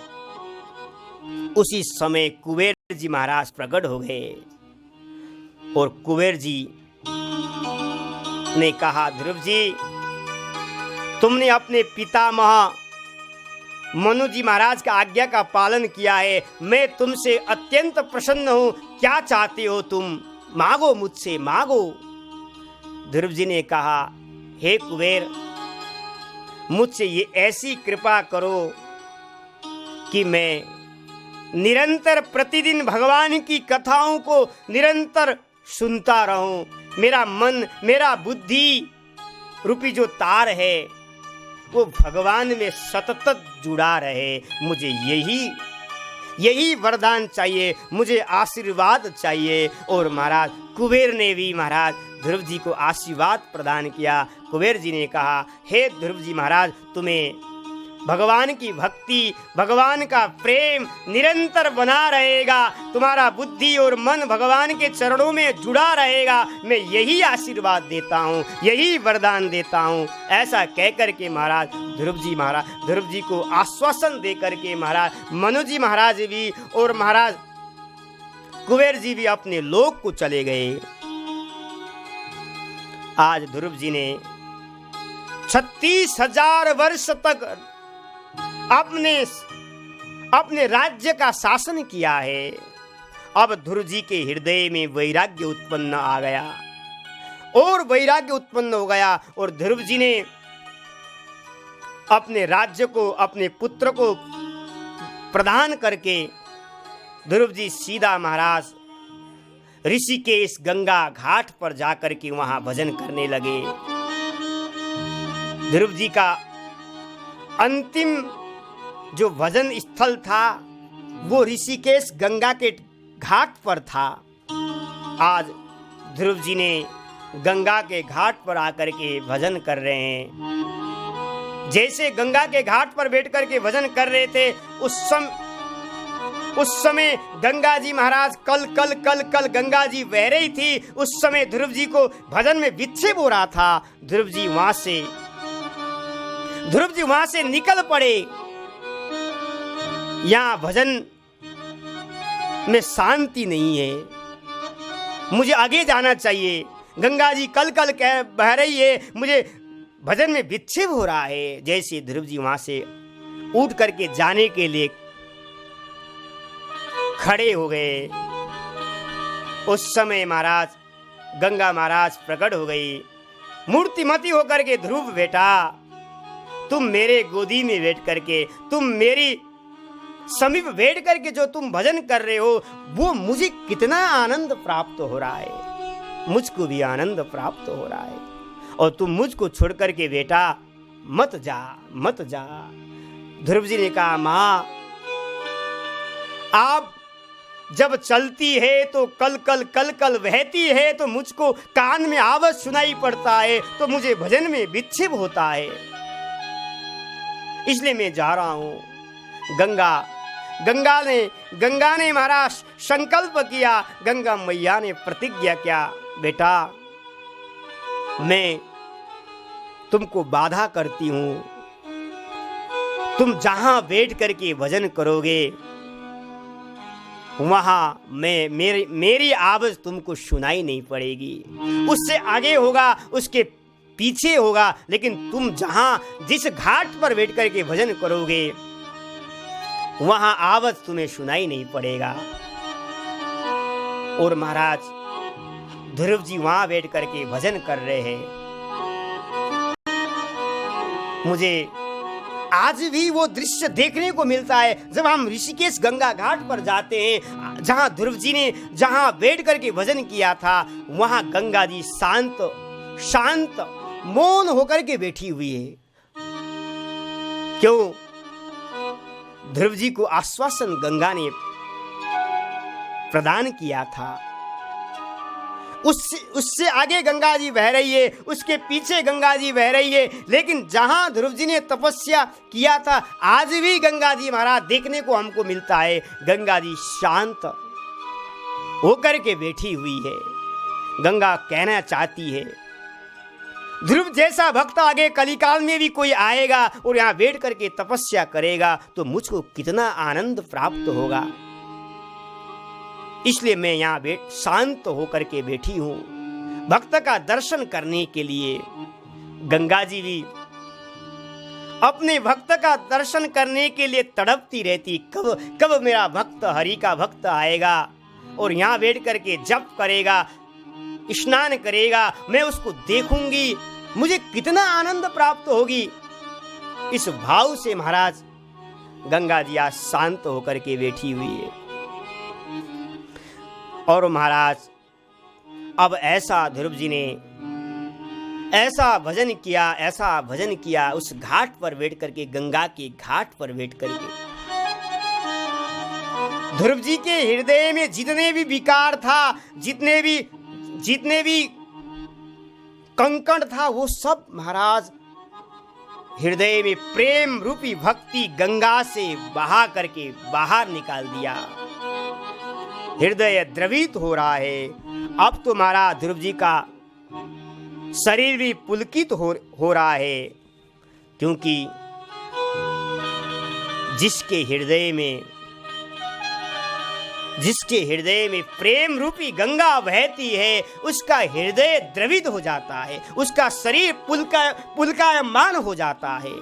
उसी समय कुबेर जी महाराज प्रकट हो गए और कुबेर जी ने कहा, ध्रुव जी, तुमने अपने पितामह मनु जी महाराज का आज्ञा का पालन किया है। मैं तुमसे अत्यंत प्रसन्न हूं। क्या चाहते हो तुम? मांगो, मुझसे मांगो। ध्रुव जी ने कहा, हे कुबेर, मुझसे ये ऐसी कृपा करो कि मैं निरंतर प्रतिदिन भगवान की कथाओं को निरंतर सुनता रहूं। मेरा मन, मेरा बुद्धि रूपी जो तार है वो भगवान में सतत जुड़ा रहे। मुझे यही वरदान चाहिए, मुझे आशीर्वाद चाहिए। और महाराज कुबेर ने भी महाराज ध्रुव जी को आशीर्वाद प्रदान किया। कुबेर जी ने कहा, हे ध्रुव जी महाराज, तुम्हें भगवान की भक्ति, भगवान का प्रेम निरंतर बना रहेगा। तुम्हारा बुद्धि और मन भगवान के चरणों में जुड़ा रहेगा। मैं यही आशीर्वाद देता हूँ, यही वरदान देता हूँ। ऐसा कहकर के महाराज ध्रुव जी को आश्वासन देकर के महाराज मनु जी महाराज भी और महाराज कुबेर जी भी अपने लोक को चले गए। आज ध्रुव जी ने 36,000 वर्ष तक अपने राज्य का शासन किया है। अब ध्रुव जी के हृदय में वैराग्य उत्पन्न आ गया और वैराग्य उत्पन्न हो गया और ध्रुव जी ने अपने राज्य को अपने पुत्र को प्रदान करके ध्रुव जी सीधा महाराज ऋषिकेश गंगा घाट पर जाकर के वहां भजन करने लगे। ध्रुव जी का अंतिम जो भजन स्थल था वो ऋषिकेश गंगा के घाट पर था। आज ध्रुव जी ने गंगा के घाट पर आकर के भजन कर रहे हैं। जैसे गंगा के घाट पर बैठ कर के भजन कर रहे थे, उस समय गंगा जी महाराज कल गंगा जी बह रही थी। उस समय ध्रुव जी को भजन में विक्षेप हो रहा था। ध्रुव जी वहां से निकल पड़े। यहाँ भजन में शांति नहीं है, मुझे आगे जाना चाहिए। गंगा जी कल कह बह रही है, मुझे भजन में विक्षेप हो रहा है। जैसे ध्रुव जी वहां से उठ करके जाने के लिए खड़े हो गए, उस समय महाराज गंगा महाराज प्रकट हो गई। मूर्तिमती होकर के, ध्रुव बेटा तुम मेरे गोदी में बैठ करके, तुम मेरी समीप बैठ करके जो तुम भजन कर रहे हो, वो मुझे कितना आनंद प्राप्त हो रहा है, मुझको भी आनंद प्राप्त हो रहा है। और तुम मुझको छोड़ करके बेटा मत जा। ध्रुव जी ने कहा, माँ आप जब चलती है तो कल बहती है, तो मुझको कान में आवाज सुनाई पड़ता है, तो मुझे भजन में विक्षेप होता है, इसलिए मैं जा रहा हूं। गंगा ने महाराज संकल्प किया, गंगा मैया ने प्रतिज्ञा किया, बेटा मैं तुमको बाधा करती हूं, तुम जहां बैठ करके भजन करोगे वहां मेरी आवाज तुमको सुनाई नहीं पड़ेगी। उससे आगे होगा, उसके पीछे होगा, लेकिन तुम जिस घाट पर बैठ करके भजन करोगे वहां आवाज तुम्हें सुनाई नहीं पड़ेगा। और महाराज ध्रुव जी वहां बैठ करके भजन कर रहे हैं। मुझे आज भी वो दृश्य देखने को मिलता है, जब हम ऋषिकेश गंगा घाट पर जाते हैं, जहां ध्रुव जी ने जहां बैठ करके भजन किया था, वहां गंगा जी शांत मौन होकर के बैठी हुई है। क्यों? ध्रुव जी को आश्वासन गंगा ने प्रदान किया था। उससे आगे गंगा जी बह रही है, उसके पीछे गंगा जी बह रही है, लेकिन जहां ध्रुव जी ने तपस्या किया था, आज भी गंगा जी महाराज देखने को हमको मिलता है। गंगा जी शांत होकर के बैठी हुई है। गंगा कहना चाहती है, ध्रुव जैसा भक्त आगे कलिकाल में भी कोई आएगा और यहाँ बैठ करके तपस्या करेगा तो मुझको कितना आनंद प्राप्त होगा, इसलिए मैं यहाँ शांत होकर के बैठी हूं भक्त का दर्शन करने के लिए। गंगा जी भी अपने भक्त का दर्शन करने के लिए तड़पती रहती, कब मेरा भक्त हरि का भक्त आएगा और यहाँ बैठ करके जप करेगा, स्नान करेगा, मैं उसको देखूंगी, मुझे कितना आनंद प्राप्त होगी। इस भाव से महाराज गंगा जी आज शांत होकर के बैठी हुई है। और महाराज अब ऐसा ध्रुव जी ने ऐसा भजन किया उस घाट पर बैठ करके, गंगा के घाट पर बैठ करके। ध्रुव जी के हृदय में जितने भी विकार था, जितने भी कंकण था, वो सब महाराज हृदय में प्रेम रूपी भक्ति गंगा से बहा करके बाहर निकाल दिया। हृदय द्रवित हो रहा है। अब तो महाराज ध्रुव जी का शरीर भी पुलकित हो रहा है, क्योंकि जिसके हृदय में प्रेम रूपी गंगा बहती है, उसका हृदय द्रवित हो जाता है, उसका शरीर पुलकायमान हो जाता है।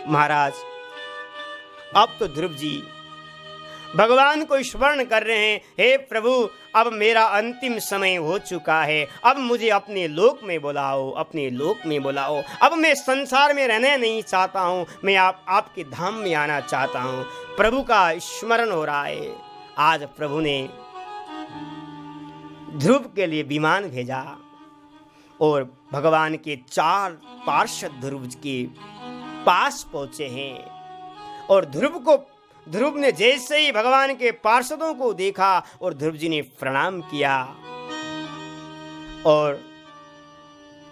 महाराज अब तो ध्रुव जी भगवान को स्मरण कर रहे हैं, हे प्रभु अब मेरा अंतिम समय हो चुका है, अब मुझे अपने लोक में बुलाओ, अब मैं संसार में रहना नहीं चाहता हूँ, मैं आपके धाम में आना चाहता हूँ। प्रभु का स्मरण हो रहा है। आज प्रभु ने ध्रुव के लिए विमान भेजा और भगवान के 4 पार्षद ध्रुव के पास पहुंचे हैं। और ध्रुव ने जैसे ही भगवान के पार्षदों को देखा और ध्रुव जी ने प्रणाम किया और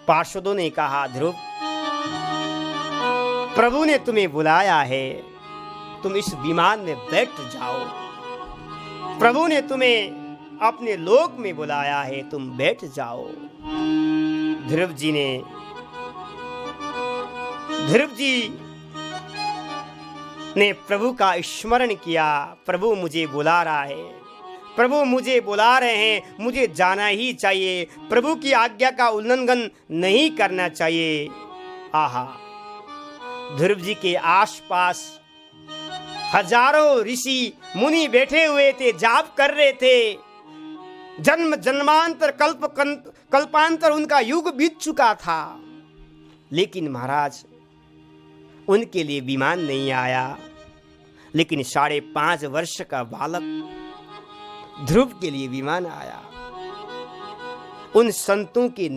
पार्षदों ने कहा, ध्रुव प्रभु ने तुम्हें बुलाया है, तुम इस विमान में बैठ जाओ। प्रभु ने तुम्हें अपने लोक में बुलाया है, तुम बैठ जाओ। ध्रुव जी ने प्रभु का स्मरण किया। प्रभु मुझे बुला रहा है, प्रभु मुझे बुला रहे हैं, मुझे जाना ही चाहिए, प्रभु की आज्ञा का उल्लंघन नहीं करना चाहिए। आहा, ध्रुव जी के आसपास हजारों ऋषि मुनि बैठे हुए थे, जाप कर रहे थे। जन्म जन्मांतर कल्पांतर उनका युग बीत चुका था, लेकिन महाराज उनके लिए विमान नहीं आया। लेकिन 5.5 वर्ष का बालक ध्रुव के लिए विमान आया। उन संतों के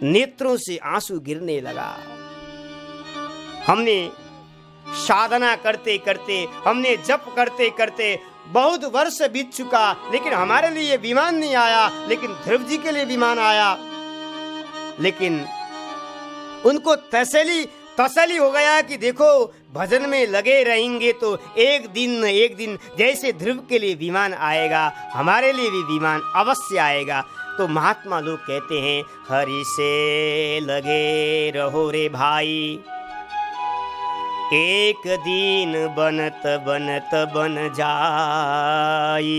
नेत्रों से आंसू गिरने लगा। हमने साधना करते करते, हमने जप करते करते बहुत वर्ष बीत चुका, लेकिन हमारे लिए विमान नहीं आया। लेकिन ध्रुव जी के लिए विमान आया। लेकिन उनको तसल्ली हो गया कि देखो, भजन में लगे रहेंगे तो एक दिन जैसे ध्रुव के लिए विमान आएगा, हमारे लिए भी विमान अवश्य आएगा। तो महात्मा लोग कहते हैं, हरि से लगे रहो रे भाई, एक दिन बनत बनत बन जाई।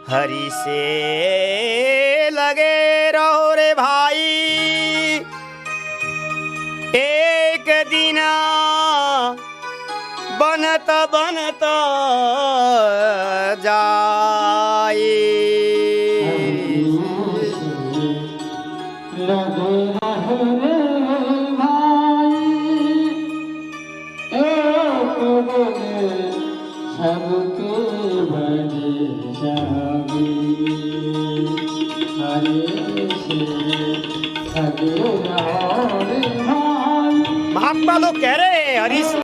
हरि से लगे रहो रे भाई, एक दिन बनत बनत जाए। लगे रहो रे भाई, एक दिन सबके बने जागे। हरे से लगे रहो रे भाई। महात्मा लोग कह रहे हैं, हरि से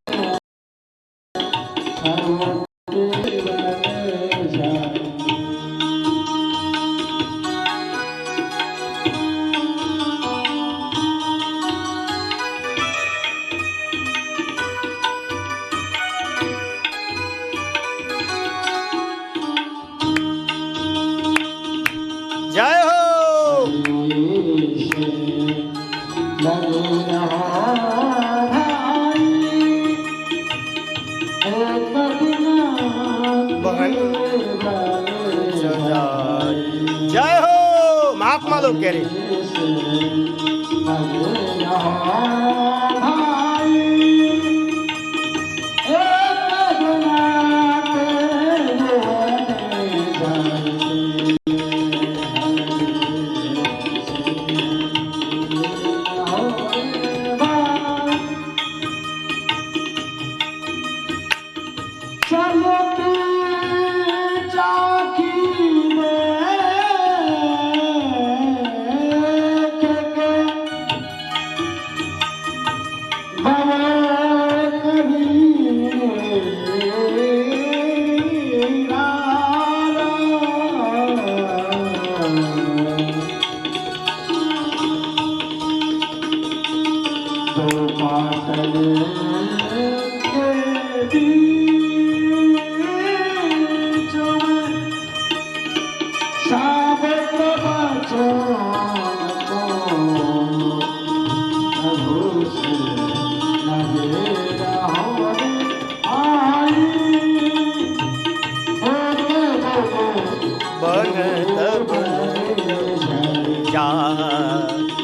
जय हो। जय हो, महात्मा लोग कह रहे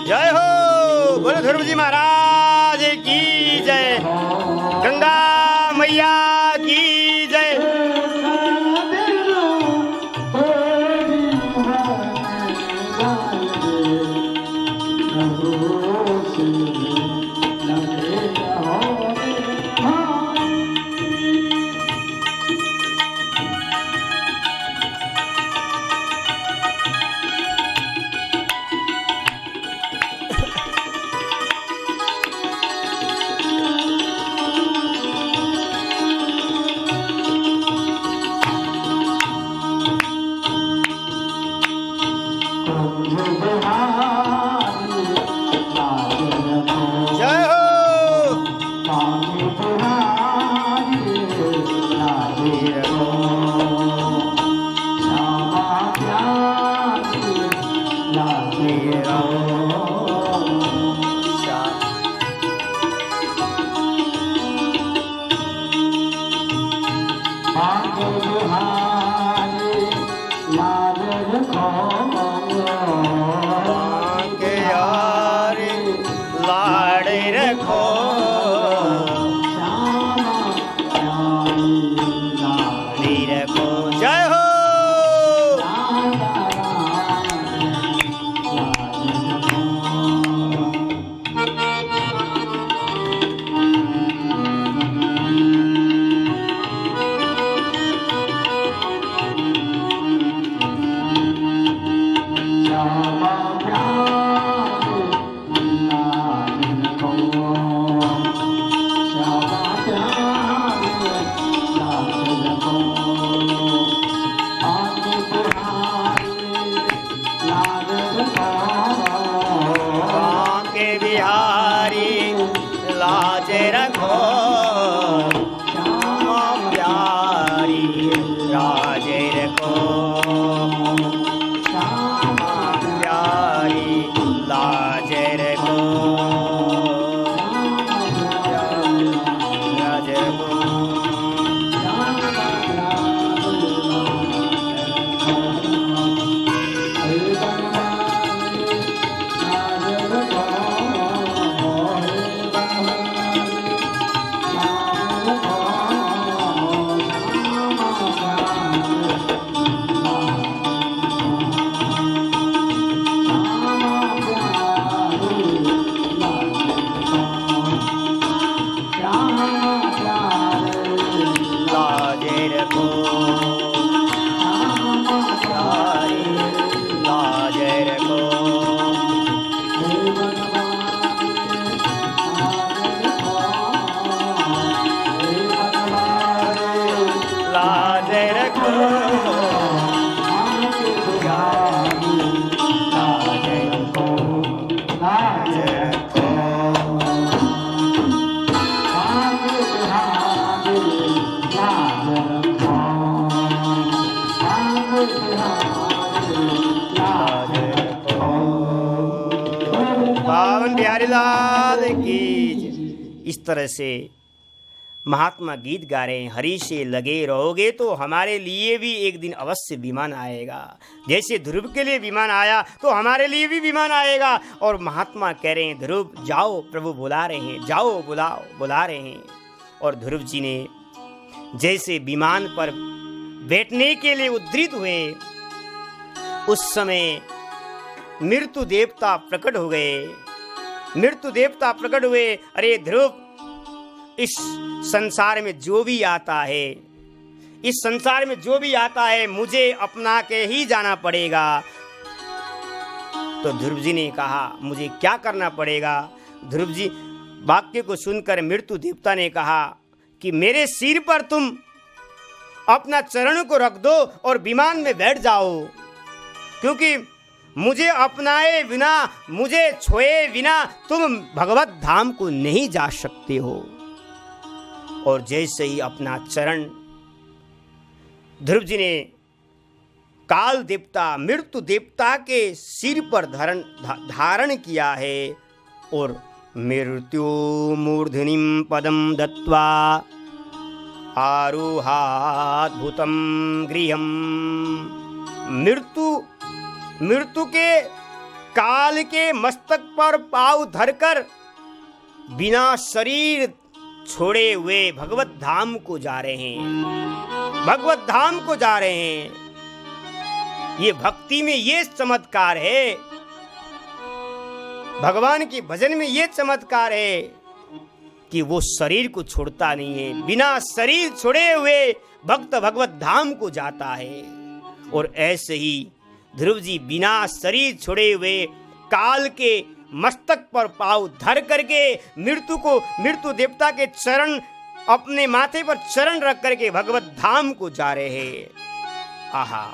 जय हो। बोलो ध्रुव जी महाराज की जय, गंगा मैया की जय। रखो। जय हो। पावन बिहारी लाल की। इस तरह से महात्मा गीत गा रहे हैं, हरि से लगे रहोगे तो हमारे लिए भी एक दिन अवश्य विमान आएगा। जैसे ध्रुव के लिए विमान आया तो हमारे लिए भी विमान आएगा। और महात्मा कह रहे हैं ध्रुव जाओ, प्रभु बुला रहे हैं, जाओ बुलाओ, बुला रहे हैं। और ध्रुव जी ने जैसे विमान पर बैठने के लिए उद्धृत हुए, उस समय मृत्यु देवता प्रकट हो गए। मृत्यु देवता प्रकट हुए, अरे ध्रुव, इस संसार में जो भी आता है, इस संसार में जो भी आता है मुझे अपना के ही जाना पड़ेगा। तो ध्रुव जी ने कहा मुझे क्या करना पड़ेगा? ध्रुव जी वाक्य को सुनकर मृत्यु देवता ने कहा कि मेरे सिर पर तुम अपना चरण को रख दो और विमान में बैठ जाओ, क्योंकि मुझे अपनाए बिना, मुझे छोए बिना तुम भगवत धाम को नहीं जा सकते हो। और जैसे ही अपना चरण ध्रुव जी ने काल देवता मृत्यु देवता के सिर पर धारण किया है और मृत्यु मूर्धनिम पदम दत्वा आरुहाद्भुतम गृहम। मृत्यु के काल के मस्तक पर पाँव धरकर बिना शरीर छोड़े हुए भगवत धाम को जा रहे हैं, भगवत धाम को जा रहे हैं। ये भक्ति में ये चमत्कार है, भगवान की भजन में ये चमत्कार है कि वो शरीर को छोड़ता नहीं है, बिना शरीर छोड़े हुए भक्त भगवत धाम को जाता है। और ऐसे ही ध्रुव जी बिना शरीर छोड़े हुए काल के मस्तक पर पाँव धर करके मृत्यु देवता के चरण, अपने माथे पर चरण रख करके भगवत धाम को जा रहे हैं। आहा,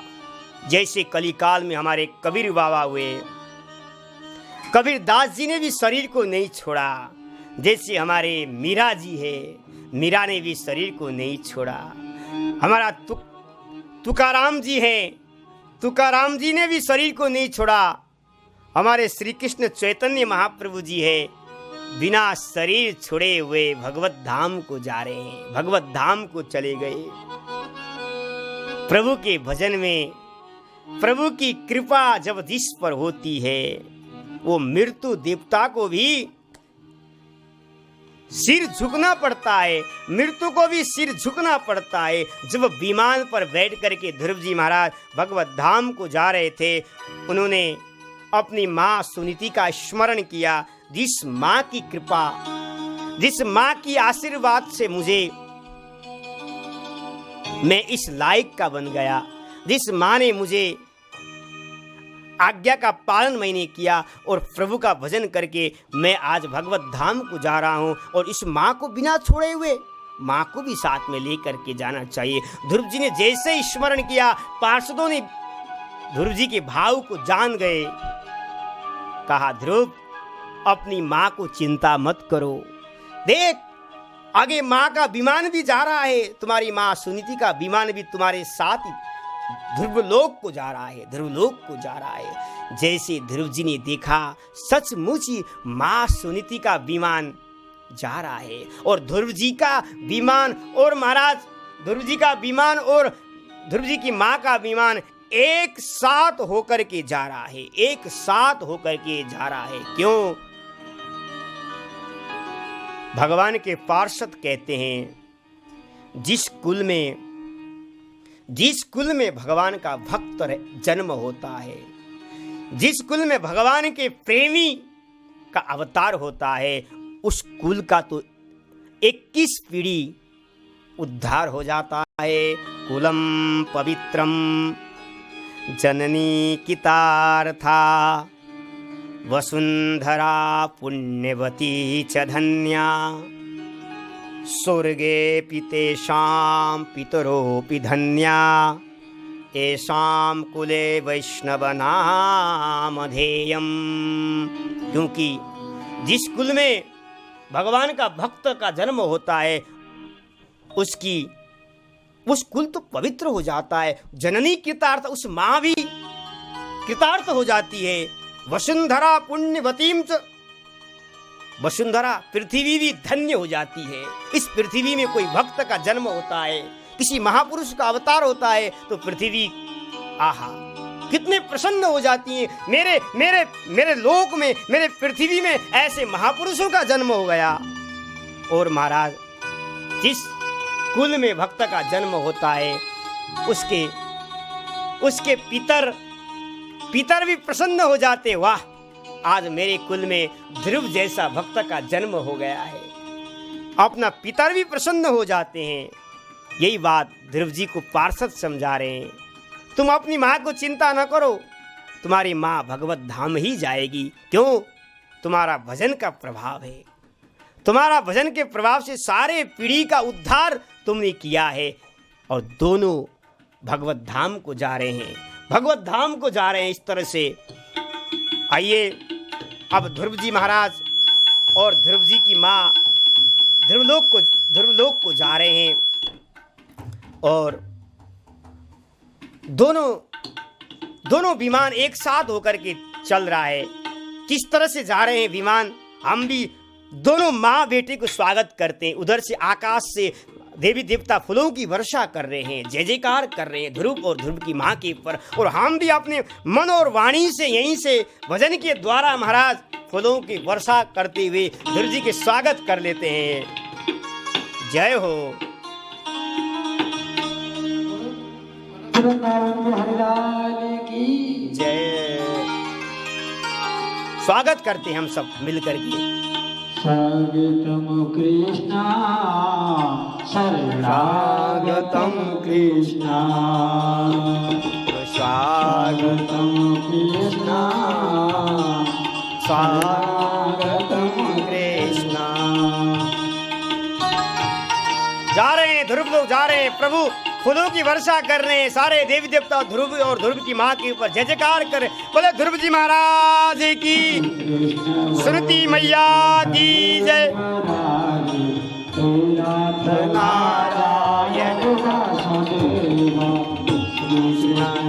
जैसे कलिकाल में हमारे कबीर बाबा हुए, कबीर दास जी ने भी शरीर को नहीं छोड़ा। जैसे हमारे मीरा जी है, मीरा ने भी शरीर को नहीं छोड़ा। हमारा तुकाराम जी हैं, तुकाराम जी ने भी शरीर को नहीं छोड़ा। हमारे श्री कृष्ण चैतन्य महाप्रभु जी है, बिना शरीर छोड़े हुए भगवत धाम को जा रहे हैं, भगवत धाम को चले गए। प्रभु के भजन में प्रभु की कृपा जब जिस पर होती है, वो मृत्यु देवता को भी सिर झुकना पड़ता है, मृत्यु को भी सिर झुकना पड़ता है। जब विमान पर बैठ करके ध्रुव जी महाराज भगवत धाम को जा रहे थे, उन्होंने अपनी माँ सुनीति का स्मरण किया, जिस माँ की कृपा, जिस माँ की आशीर्वाद से मैं इस लायक का बन गया, जिस माँ ने मुझे आज्ञा का पालन मैंने किया और प्रभु का भजन करके मैं आज भगवत धाम को जा रहा हूँ। और इस माँ को बिना छोड़े हुए माँ को भी साथ में लेकर के जाना चाहिए। ध्रुव जी ने जैसे ही स्मरण किया, पार्षदों ने ध्रुव जी के भाव को जान गए। कहा, ध्रुव अपनी माँ को चिंता मत करो, देख आगे माँ का विमान भी जा रहा है, तुम्हारी माँ सुनीति का विमान भी तुम्हारे साथ ही ध्रुवलोक को जा रहा है, ध्रुवलोक को जा रहा है। जैसे ध्रुव जी ने देखा, सचमुच ही माँ सुनीति का विमान जा रहा है और ध्रुव जी का विमान और महाराज ध्रुव जी का विमान और ध्रुव जी की माँ का विमान एक साथ होकर के जा रहा है, एक साथ होकर के जा रहा है। क्यों? भगवान के पार्षद कहते हैं, जिस कुल में भगवान का भक्त जन्म होता है, जिस कुल में भगवान के प्रेमी का अवतार होता है, उस कुल का तो 21 पीढ़ी उद्धार हो जाता है। कुलम पवित्रम जननी कितार्था वसुंधरा पुण्यवती च धन्या स्वर्गे पितेषां पितरोऽपि धन्या येषां कुले वैष्णवनामधेयम्। क्योंकि जिस कुल में भगवान का भक्त का जन्म होता है, उस कुल तो पवित्र हो जाता है। जननी कृतार्थ, उस माँ भी कृतार्थ हो जाती है। वसुंधरा पुण्यवतीम च, वसुंधरा पृथ्वी भी धन्य हो जाती है। इस पृथ्वी में कोई भक्त का जन्म होता है, किसी महापुरुष का अवतार होता है, तो पृथ्वी आहा कितने प्रसन्न हो जाती है। मेरे लोक में, मेरे पृथ्वी में ऐसे महापुरुषों का जन्म हो गया। और महाराज जिस कुल में भक्त का जन्म होता है, उसके पितर भी प्रसन्न हो जाते, वाह आज मेरे कुल में ध्रुव जैसा भक्त का जन्म हो गया है। अपना पितर भी प्रसन्न हो जाते हैं। यही बात ध्रुव जी को पार्षद समझा रहे हैं। तुम अपनी माँ को चिंता न करो, तुम्हारी माँ भगवत धाम ही जाएगी। क्यों? तुम्हारा भजन का प्रभाव है, तुम्हारा भजन के प्रभाव से सारे पीढ़ी का उद्धार तुमने किया है। और दोनों भगवत धाम को जा रहे हैं, भगवत धाम को जा रहे हैं। इस तरह से आइए अब ध्रुव जी महाराज और ध्रुव जी की माँ ध्रुवलोक को जा रहे हैं। और दोनों विमान एक साथ होकर के चल रहा है। किस तरह से जा रहे हैं विमान, हम भी दोनों माँ बेटे को स्वागत करते हैं। उधर से आकाश से देवी देवता फूलों की वर्षा कर रहे हैं, जय जयकार कर रहे हैं ध्रुव और ध्रुव की माँ के ऊपर। और हम भी अपने मन और वाणी से यहीं से भजन के द्वारा महाराज फूलों की वर्षा करते हुए ध्रुव जी के स्वागत कर लेते हैं। जय हो। हरिलाल की जय। स्वागत करते हैं हम सब मिलकर के। स्वागतम कृष्णा शरणागतम कृष्णा, स्वागतम कृष्णा स्वागतम कृष्णा। जा रहे हैं ध्रुव लोग, जा रहे हैं, प्रभु फूलों की वर्षा कर रहे हैं। सारे देवी देवता ध्रुव और ध्रुव की माँ के ऊपर जय जयकार कर। बोले ध्रुव जी महाराज की, सुरती मैया की जय। नारायण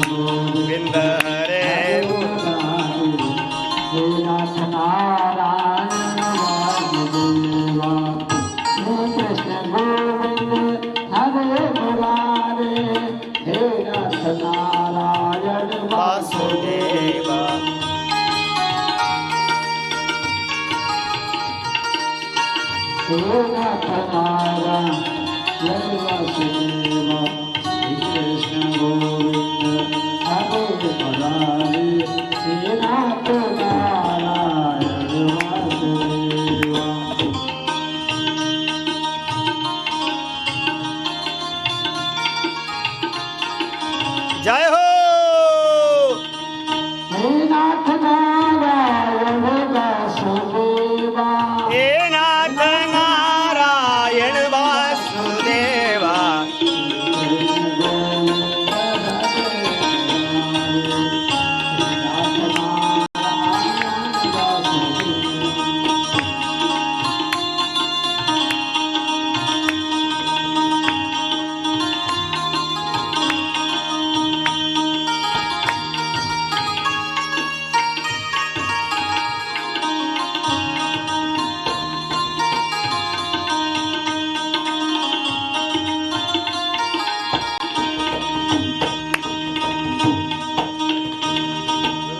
गोविंद हरे नारायण वासुदेवा। हे नाथ नारायण वासुदेव श्री कृष्ण गोविंद हरे मुरारी हे नाथ नारायण वासुदेव जय हो। हे नाथ नारायण वासुदेवा हे नाथ नारायण वासुदेवा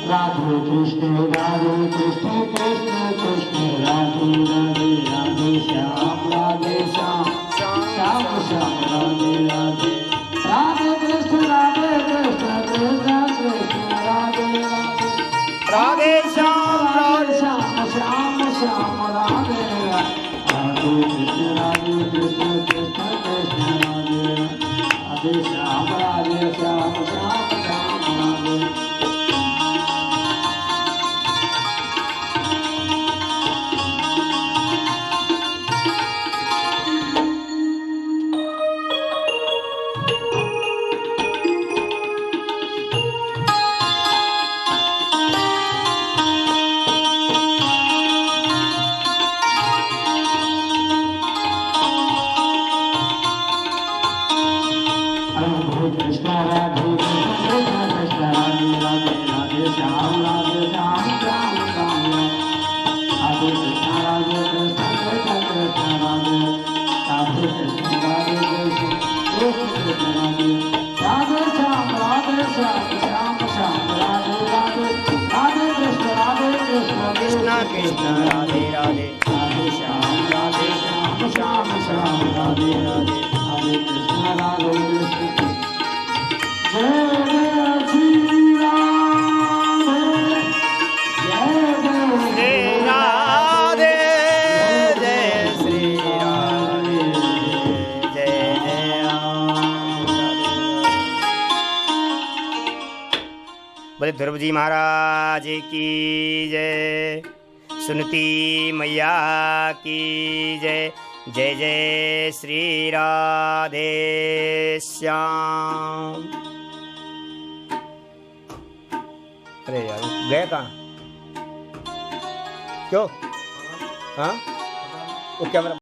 राधे कृष्ण कृष्ण कृष्ण राधे राधे राधे श्याम श्याम श्याम राधे राधे राधे कृष्ण कृष्ण कृष्ण राधे राधे राधे श्याम राधे श्याम श्याम श्याम राधे राधे कृष्ण कृष्ण कृष्ण राधे राधे श्याम राधे श्याम श्याम श्याम राधे कृष्ण राधे कृष्ण कृष्ण राधे राधे राधे श्याम श्याम श्याम राधे कृष्ण राधे कृष्ण कृष्ण कृष्ण राधे राधे कृष्ण राधे कृष्ण कृष्ण राधे राधे श्याम श्याम श्याम राधे राधे राधे कृष्ण कृष्ण कृष्ण राधे राधे राधे श्याम श्याम श्याम राधे राधे राधे कृष्ण राधे कृष्ण जय जय श्री राधे जय जय श्री राधे जय श्री राधे जय जय बोले ध्रुव जी महाराज की जय। सुनती मैया की जय। जय जय श्री राधे श्याम। अरे यार गए कहाँ? क्यों? हाँ वो कैमरा